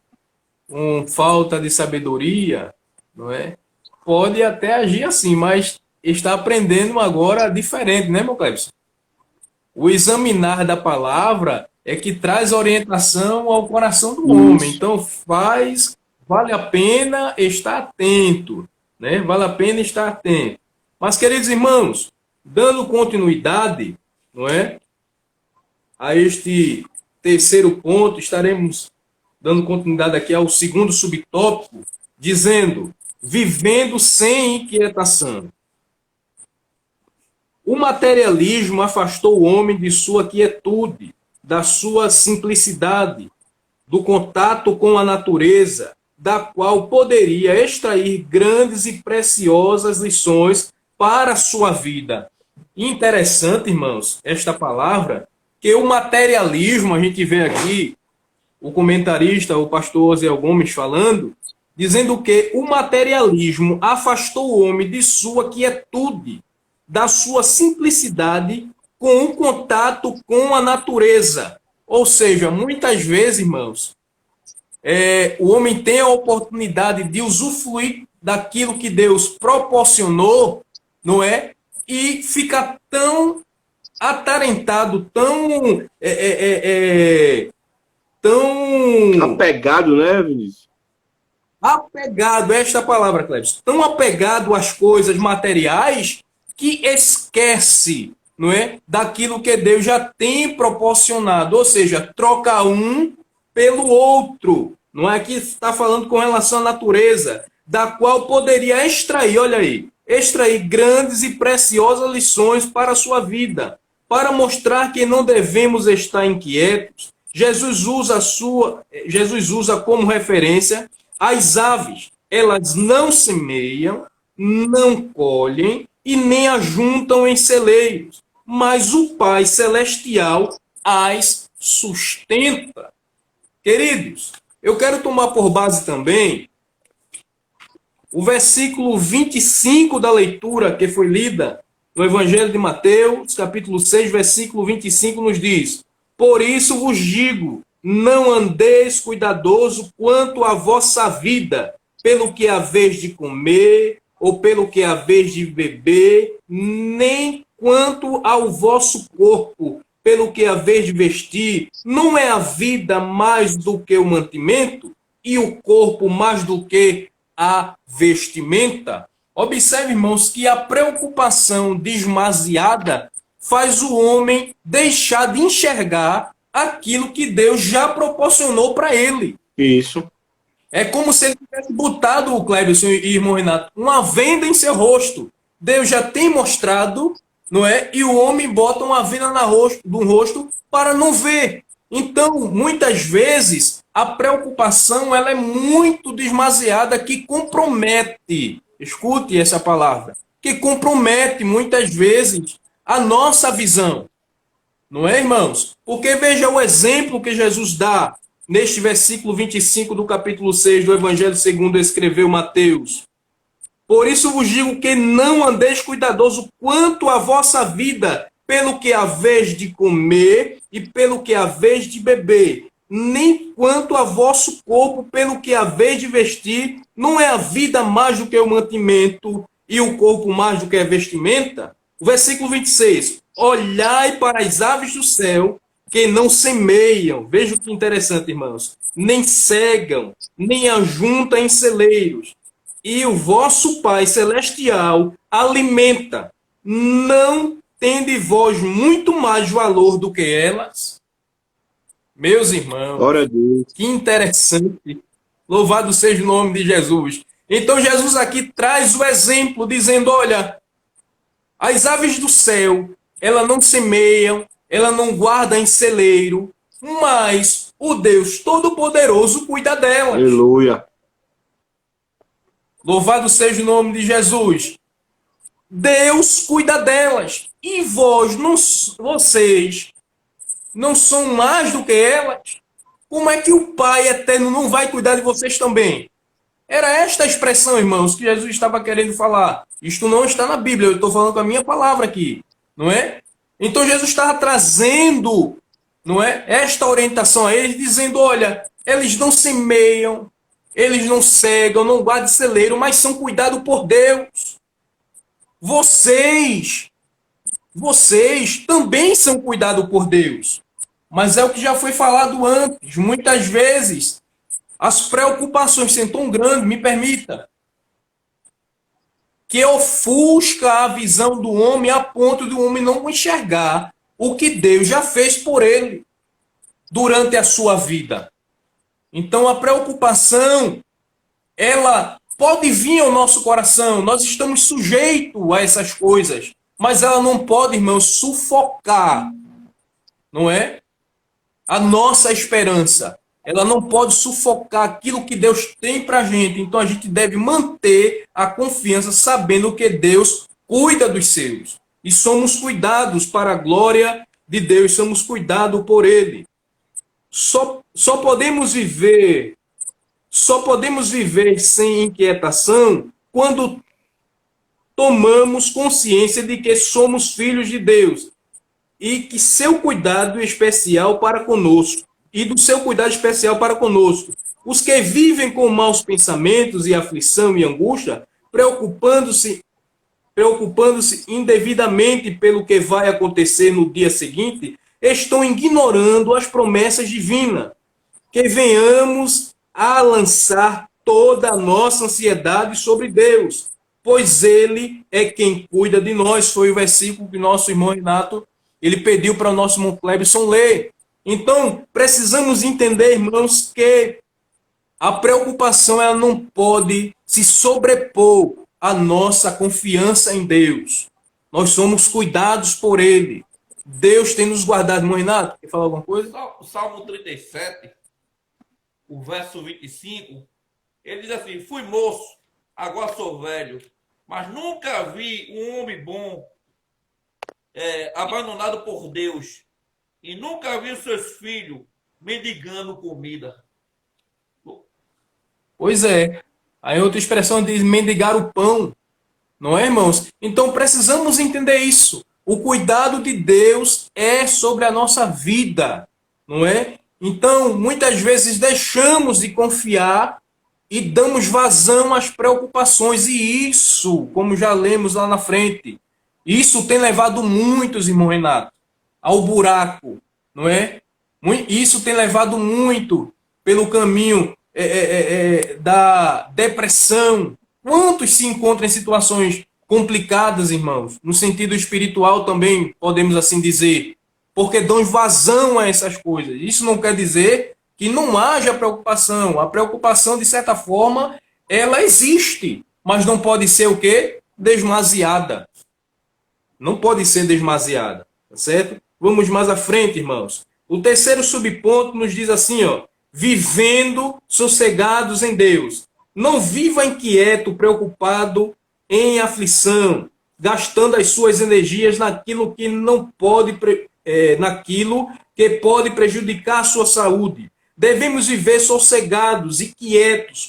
com falta de sabedoria, não é? Pode até agir assim, mas está aprendendo agora diferente, né, meu Clebson? O examinar da palavra é que traz orientação ao coração do homem. Então, vale a pena estar atento, né? Vale a pena estar atento. Mas, queridos irmãos, dando continuidade, não é? A este terceiro ponto, estaremos dando continuidade aqui ao segundo subtópico, dizendo, vivendo sem inquietação. O materialismo afastou o homem de sua quietude, da sua simplicidade, do contato com a natureza, da qual poderia extrair grandes e preciosas lições para a sua vida. Interessante, irmãos, esta palavra, que o materialismo, a gente vê aqui, o comentarista, o pastor Osiel Gomes falando, dizendo que o materialismo afastou o homem de sua quietude, da sua simplicidade, com o contato com a natureza. Ou seja, muitas vezes, irmãos, o homem tem a oportunidade de usufruir daquilo que Deus proporcionou, não é? E fica tão atarentado, tão tão Apegado, né, Vinícius? apegado, esta é a palavra, Cleves, tão apegado às coisas materiais que esquece, não é, daquilo que Deus já tem proporcionado, ou seja, troca um pelo outro, não é? Aqui está falando com relação à natureza, da qual poderia extrair, olha aí, extrair grandes e preciosas lições para a sua vida, para mostrar que não devemos estar inquietos. Jesus usa como referência as aves. Elas não semeiam, não colhem e nem ajuntam em celeiros, mas o Pai Celestial as sustenta. Queridos, eu quero tomar por base também o versículo 25 da leitura que foi lida no Evangelho de Mateus, capítulo 6, versículo 25, nos diz: por isso vos digo, não andeis cuidadoso quanto à vossa vida, pelo que haveis de comer, ou pelo que haveis de beber, nem quanto ao vosso corpo, pelo que haveis de vestir. Não é a vida mais do que o mantimento, e o corpo mais do que a vestimenta? Observe, irmãos, que a preocupação demasiada faz o homem deixar de enxergar aquilo que Deus já proporcionou para ele. Isso. É como se ele tivesse botado, o Cleberson e irmão Renato, uma venda em seu rosto. Deus já tem mostrado, não é? E o homem bota uma venda no rosto para não ver. Então, muitas vezes, a preocupação ela é muito demasiada, que compromete, escute essa palavra, que compromete muitas vezes a nossa visão. Não é, irmãos? Porque veja o exemplo que Jesus dá neste versículo 25 do capítulo 6 do Evangelho segundo escreveu Mateus. Por isso vos digo que não andeis cuidadoso quanto à vossa vida, pelo que haveis de comer e pelo que haveis de beber, nem quanto a vosso corpo, pelo que haveis de vestir. Não é a vida mais do que o mantimento e o corpo mais do que a vestimenta? O versículo 26. Olhai para as aves do céu, que não semeiam. Veja que interessante, irmãos. Nem cegam, nem ajuntam em celeiros. E o vosso Pai Celestial alimenta. Não tende vós muito mais valor do que elas? Meus irmãos, Glória a Deus. que interessante. Louvado seja o nome de Jesus. Então Jesus aqui traz o exemplo, dizendo, olha, as aves do céu, elas não semeiam, elas não guardam em celeiro, mas o Deus Todo-Poderoso cuida delas. Aleluia. Louvado seja o nome de Jesus. Deus cuida delas. E vocês não são mais do que elas? Como é que o Pai Eterno não vai cuidar de vocês também? Era esta a expressão, irmãos, que Jesus estava querendo falar. Isto não está na Bíblia, eu estou falando com a minha palavra aqui, não é? Então Jesus estava trazendo, não é, esta orientação a eles, dizendo, olha, eles não semeiam, eles não cegam, não guardam celeiro, mas são cuidados por Deus. Vocês também são cuidados por Deus. Mas é o que já foi falado antes. Muitas vezes, as preocupações são tão grandes, me permita, que ofusca a visão do homem a ponto do homem não enxergar o que Deus já fez por ele durante a sua vida. Então, a preocupação, ela pode vir ao nosso coração. Nós estamos sujeitos a essas coisas. Mas ela não pode, irmãos, sufocar, não é? A nossa esperança. Ela não pode sufocar aquilo que Deus tem para a gente. Então a gente deve manter a confiança, sabendo que Deus cuida dos seus. E somos cuidados para a glória de Deus, somos cuidados por Ele. Só podemos viver sem inquietação quando tomamos consciência de que somos filhos de Deus e que seu cuidado especial para conosco, e do seu cuidado especial para conosco. Os que vivem com maus pensamentos e aflição e angústia, preocupando-se indevidamente pelo que vai acontecer no dia seguinte, estão ignorando as promessas divinas. que venhamos a lançar toda a nossa ansiedade sobre Deus, pois Ele é quem cuida de nós. Foi o versículo que nosso irmão Renato ele pediu para o nosso irmão Clebson ler. Então, precisamos entender, irmãos, que a preocupação ela não pode se sobrepor à nossa confiança em Deus. Nós somos cuidados por Ele. Deus tem nos guardado. Irmão Renato, quer falar alguma coisa? O Salmo 37, o verso 25, ele diz assim: fui moço, agora sou velho, mas nunca vi um homem bom abandonado por Deus, e nunca vi os seus filhos mendigando comida. Pois é. Aí outra expressão diz mendigar o pão. Não é, irmãos? Então precisamos entender isso. O cuidado de Deus é sobre a nossa vida. Não é? Então, muitas vezes deixamos de confiar e damos vazão às preocupações. E isso, como já lemos lá na frente, isso tem levado muitos, irmão Renato, ao buraco, não é? Isso tem levado muito pelo caminho da depressão. Quantos se encontram em situações complicadas, irmãos? No sentido espiritual também, podemos assim dizer, porque dão vazão a essas coisas. Isso não quer dizer que não haja preocupação. A preocupação, de certa forma, ela existe, mas não pode ser o quê? Demasiada. Não pode ser demasiada, tá certo? Vamos mais à frente, irmãos. O terceiro subponto nos diz assim, ó: vivendo sossegados em Deus. Não viva inquieto, preocupado, em aflição, gastando as suas energias naquilo que não pode, naquilo que pode prejudicar a sua saúde. Devemos viver sossegados e quietos,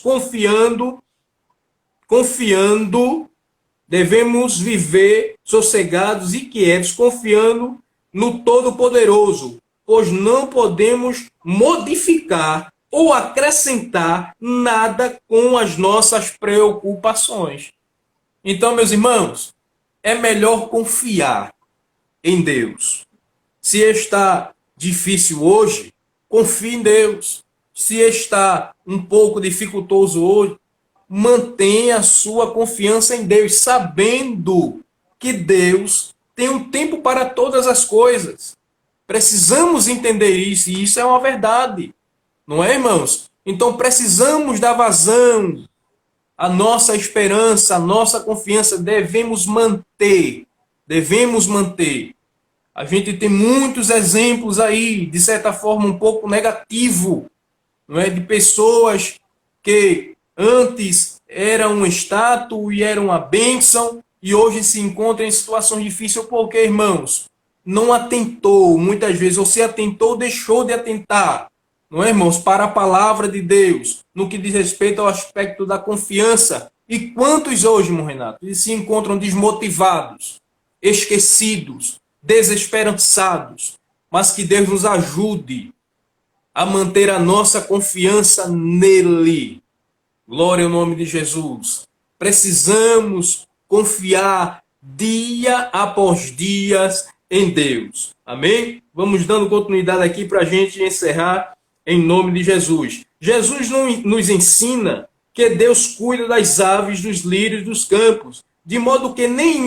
devemos viver sossegados e quietos, confiando no Todo-Poderoso, pois não podemos modificar ou acrescentar nada com as nossas preocupações. Então, meus irmãos, é melhor confiar em Deus. Se está difícil hoje, confie em Deus. Se está um pouco dificultoso hoje, mantenha a sua confiança em Deus, sabendo que Deus tem um tempo para todas as coisas. Precisamos entender isso, e isso é uma verdade. Não é, irmãos? Então precisamos dar vazão à nossa esperança, à nossa confiança. Devemos manter. A gente tem muitos exemplos aí, de certa forma, um pouco negativo, não é? De pessoas que antes eram um status e eram uma bênção, e hoje se encontram em situações difíceis, porque, irmãos, não atentou, muitas vezes, ou se atentou, deixou de atentar, não é, irmãos, para a palavra de Deus, no que diz respeito ao aspecto da confiança. E quantos hoje, irmão Renato, eles se encontram desmotivados, esquecidos, desesperançados, mas que Deus nos ajude a manter a nossa confiança nele. Glória ao nome de Jesus. Precisamos confiar dia após dia em Deus. Amém? Vamos dando continuidade aqui para a gente encerrar em nome de Jesus. Jesus nos ensina que Deus cuida das aves, dos lírios dos campos, de modo que nem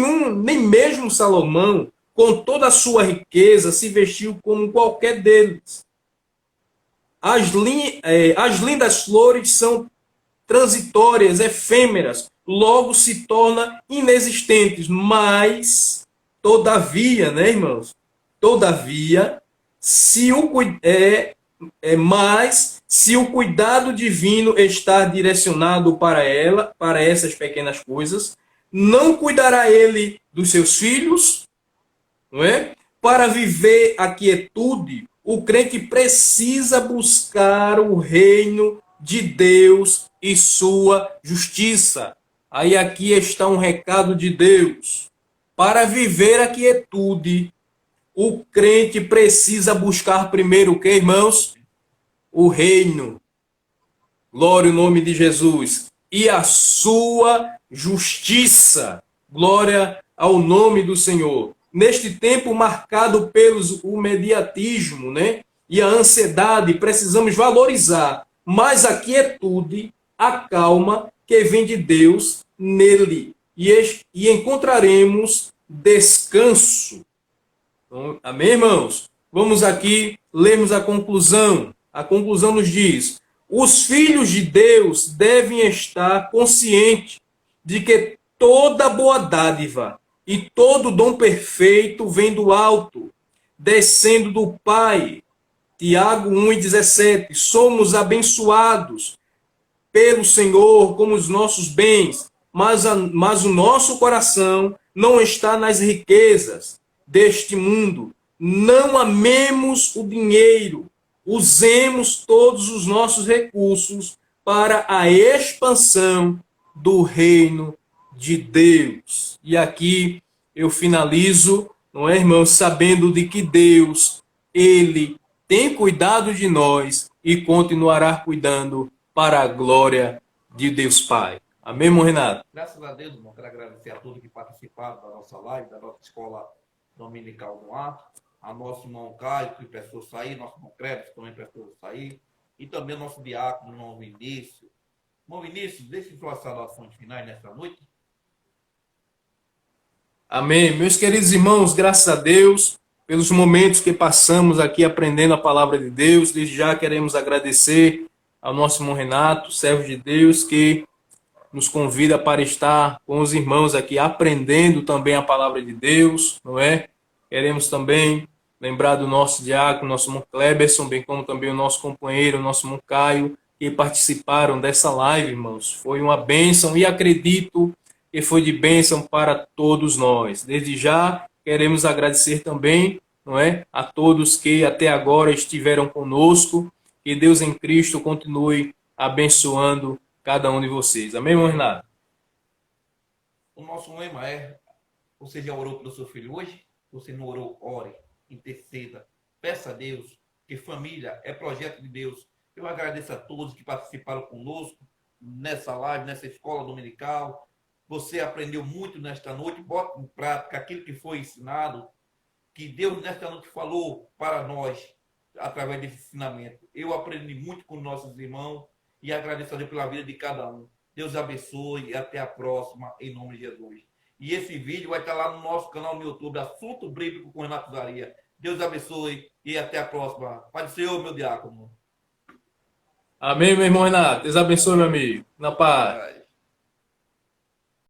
mesmo Salomão, com toda a sua riqueza, se vestiu como qualquer deles. As lindas flores são transitórias, efêmeras, logo se tornam inexistentes. Mas, todavia, né, irmãos? Todavia, se o cuidado divino está direcionado para essas pequenas coisas, não cuidará ele dos seus filhos? Não é? Para viver a quietude, o crente precisa buscar o reino de Deus e sua justiça. Aí aqui está um recado de Deus. Para viver a quietude, o crente precisa buscar primeiro o que, irmãos? O reino. Glória ao nome de Jesus. E a sua justiça. Glória ao nome do Senhor. Neste tempo marcado pelo mediatismo, né? e a ansiedade precisamos valorizar, mas a quietude, a calma que vem de Deus nele. E encontraremos descanso. Então, amém, irmãos? Vamos aqui, lermos a conclusão. A conclusão nos diz: os filhos de Deus devem estar conscientes de que toda boa dádiva e todo dom perfeito vem do alto, descendo do Pai. Tiago 1,17. Somos abençoados pelo Senhor como os nossos bens, mas o nosso coração não está nas riquezas deste mundo. Não amemos o dinheiro, usemos todos os nossos recursos para a expansão do reino de Deus. E aqui eu finalizo, não é, irmãos, sabendo de que Deus, Ele tem cuidado de nós e continuará cuidando para a glória de Deus Pai. Amém, irmão Renato? Graças a Deus, irmão, quero agradecer a todos que participaram da nossa live, da nossa escola dominical no ar, a nosso irmão Caio, que prestou sair, nosso irmão Crédito, que também prestou sair, e também o nosso diácono, irmão Vinícius. Irmão Vinícius, deixe suas saudações finais nessa noite. Amém. Meus queridos irmãos, graças a Deus pelos momentos que passamos aqui aprendendo a palavra de Deus. Desde já queremos agradecer ao nosso irmão Renato, servo de Deus, que nos convida para estar com os irmãos aqui aprendendo também a palavra de Deus, não é? Queremos também lembrar do nosso diácono, nosso irmão Kleberson, bem como também o nosso companheiro, o nosso irmão Caio, que participaram dessa live, irmãos. Foi uma bênção e acredito que foi de bênção para todos nós. Desde já, queremos agradecer também, não é, a todos que até agora estiveram conosco. Que Deus em Cristo continue abençoando cada um de vocês. Amém, irmão Renato? O nosso lema é: você já orou pelo seu filho hoje? Você não orou? Ore, interceda, peça a Deus, que família é projeto de Deus. Eu agradeço a todos que participaram conosco nessa live, nessa escola dominical. Você aprendeu muito nesta noite, bota em prática aquilo que foi ensinado, que Deus nesta noite falou para nós através desse ensinamento. Eu aprendi muito com nossos irmãos e agradeço a Deus pela vida de cada um. Deus abençoe e até a próxima, em nome de Jesus. E esse vídeo vai estar lá no nosso canal no YouTube, Assunto Bíblico com Renato Zaria. Deus abençoe e até a próxima. Pai do Senhor, meu diácono. Amém, meu irmão Renato. Deus abençoe, meu amigo. Na paz.